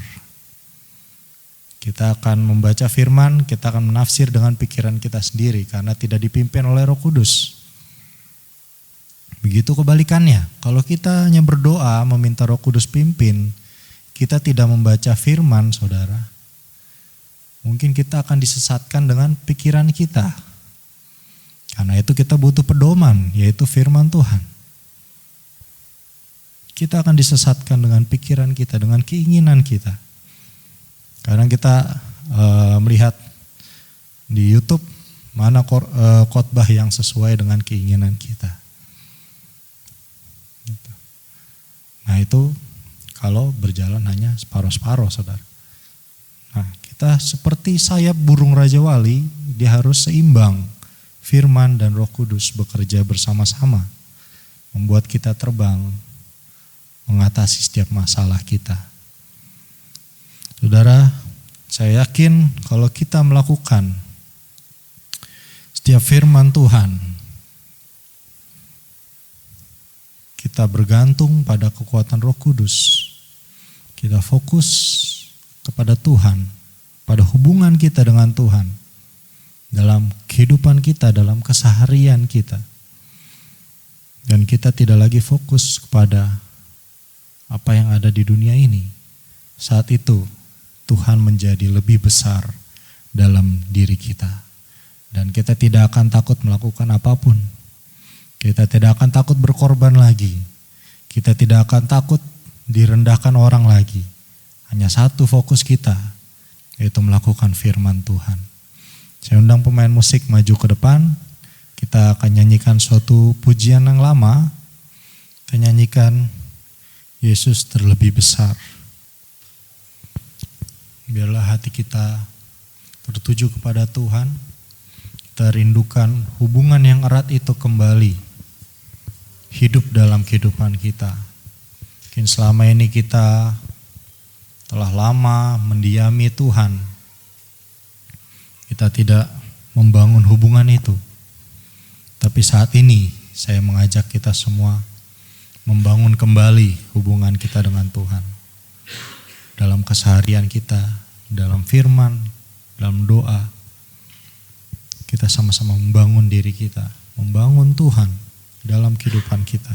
Kita akan membaca firman, kita akan menafsir dengan pikiran kita sendiri karena tidak dipimpin oleh Roh Kudus. Begitu kebalikannya, kalau kita hanya berdoa meminta Roh Kudus pimpin, kita tidak membaca firman, saudara, mungkin kita akan disesatkan dengan pikiran kita. Karena itu kita butuh pedoman, yaitu firman Tuhan. Kita akan disesatkan dengan pikiran kita, dengan keinginan kita. Kadang kita melihat di YouTube mana khotbah yang sesuai dengan keinginan kita. Nah itu kalau berjalan hanya separuh-separuh, saudara. Nah kita seperti sayap burung Raja Wali, dia harus seimbang. Firman dan Roh Kudus bekerja bersama-sama, membuat kita terbang, mengatasi setiap masalah kita. Saudara, saya yakin kalau kita melakukan setiap firman Tuhan, kita bergantung pada kekuatan Roh Kudus. Kita fokus kepada Tuhan, pada hubungan kita dengan Tuhan, dalam kehidupan kita, dalam keseharian kita. Dan kita tidak lagi fokus kepada apa yang ada di dunia ini. Saat itu Tuhan menjadi lebih besar dalam diri kita. Dan kita tidak akan takut melakukan apapun. Kita tidak akan takut berkorban lagi. Kita tidak akan takut direndahkan orang lagi. Hanya satu fokus kita, yaitu melakukan firman Tuhan. Saya undang pemain musik maju ke depan. Kita akan nyanyikan suatu pujian yang lama. Kita nyanyikan Yesus terlebih besar. Biarlah hati kita tertuju kepada Tuhan. Kita rindukan hubungan yang erat itu kembali hidup dalam kehidupan kita. Mungkin selama ini kita telah lama mendiami Tuhan. Kita tidak membangun hubungan itu. Tapi saat ini saya mengajak kita semua membangun kembali hubungan kita dengan Tuhan. Dalam keseharian kita, dalam firman, dalam doa. Kita sama-sama membangun diri kita, membangun Tuhan dalam kehidupan kita.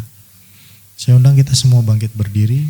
Saya undang kita semua bangkit berdiri.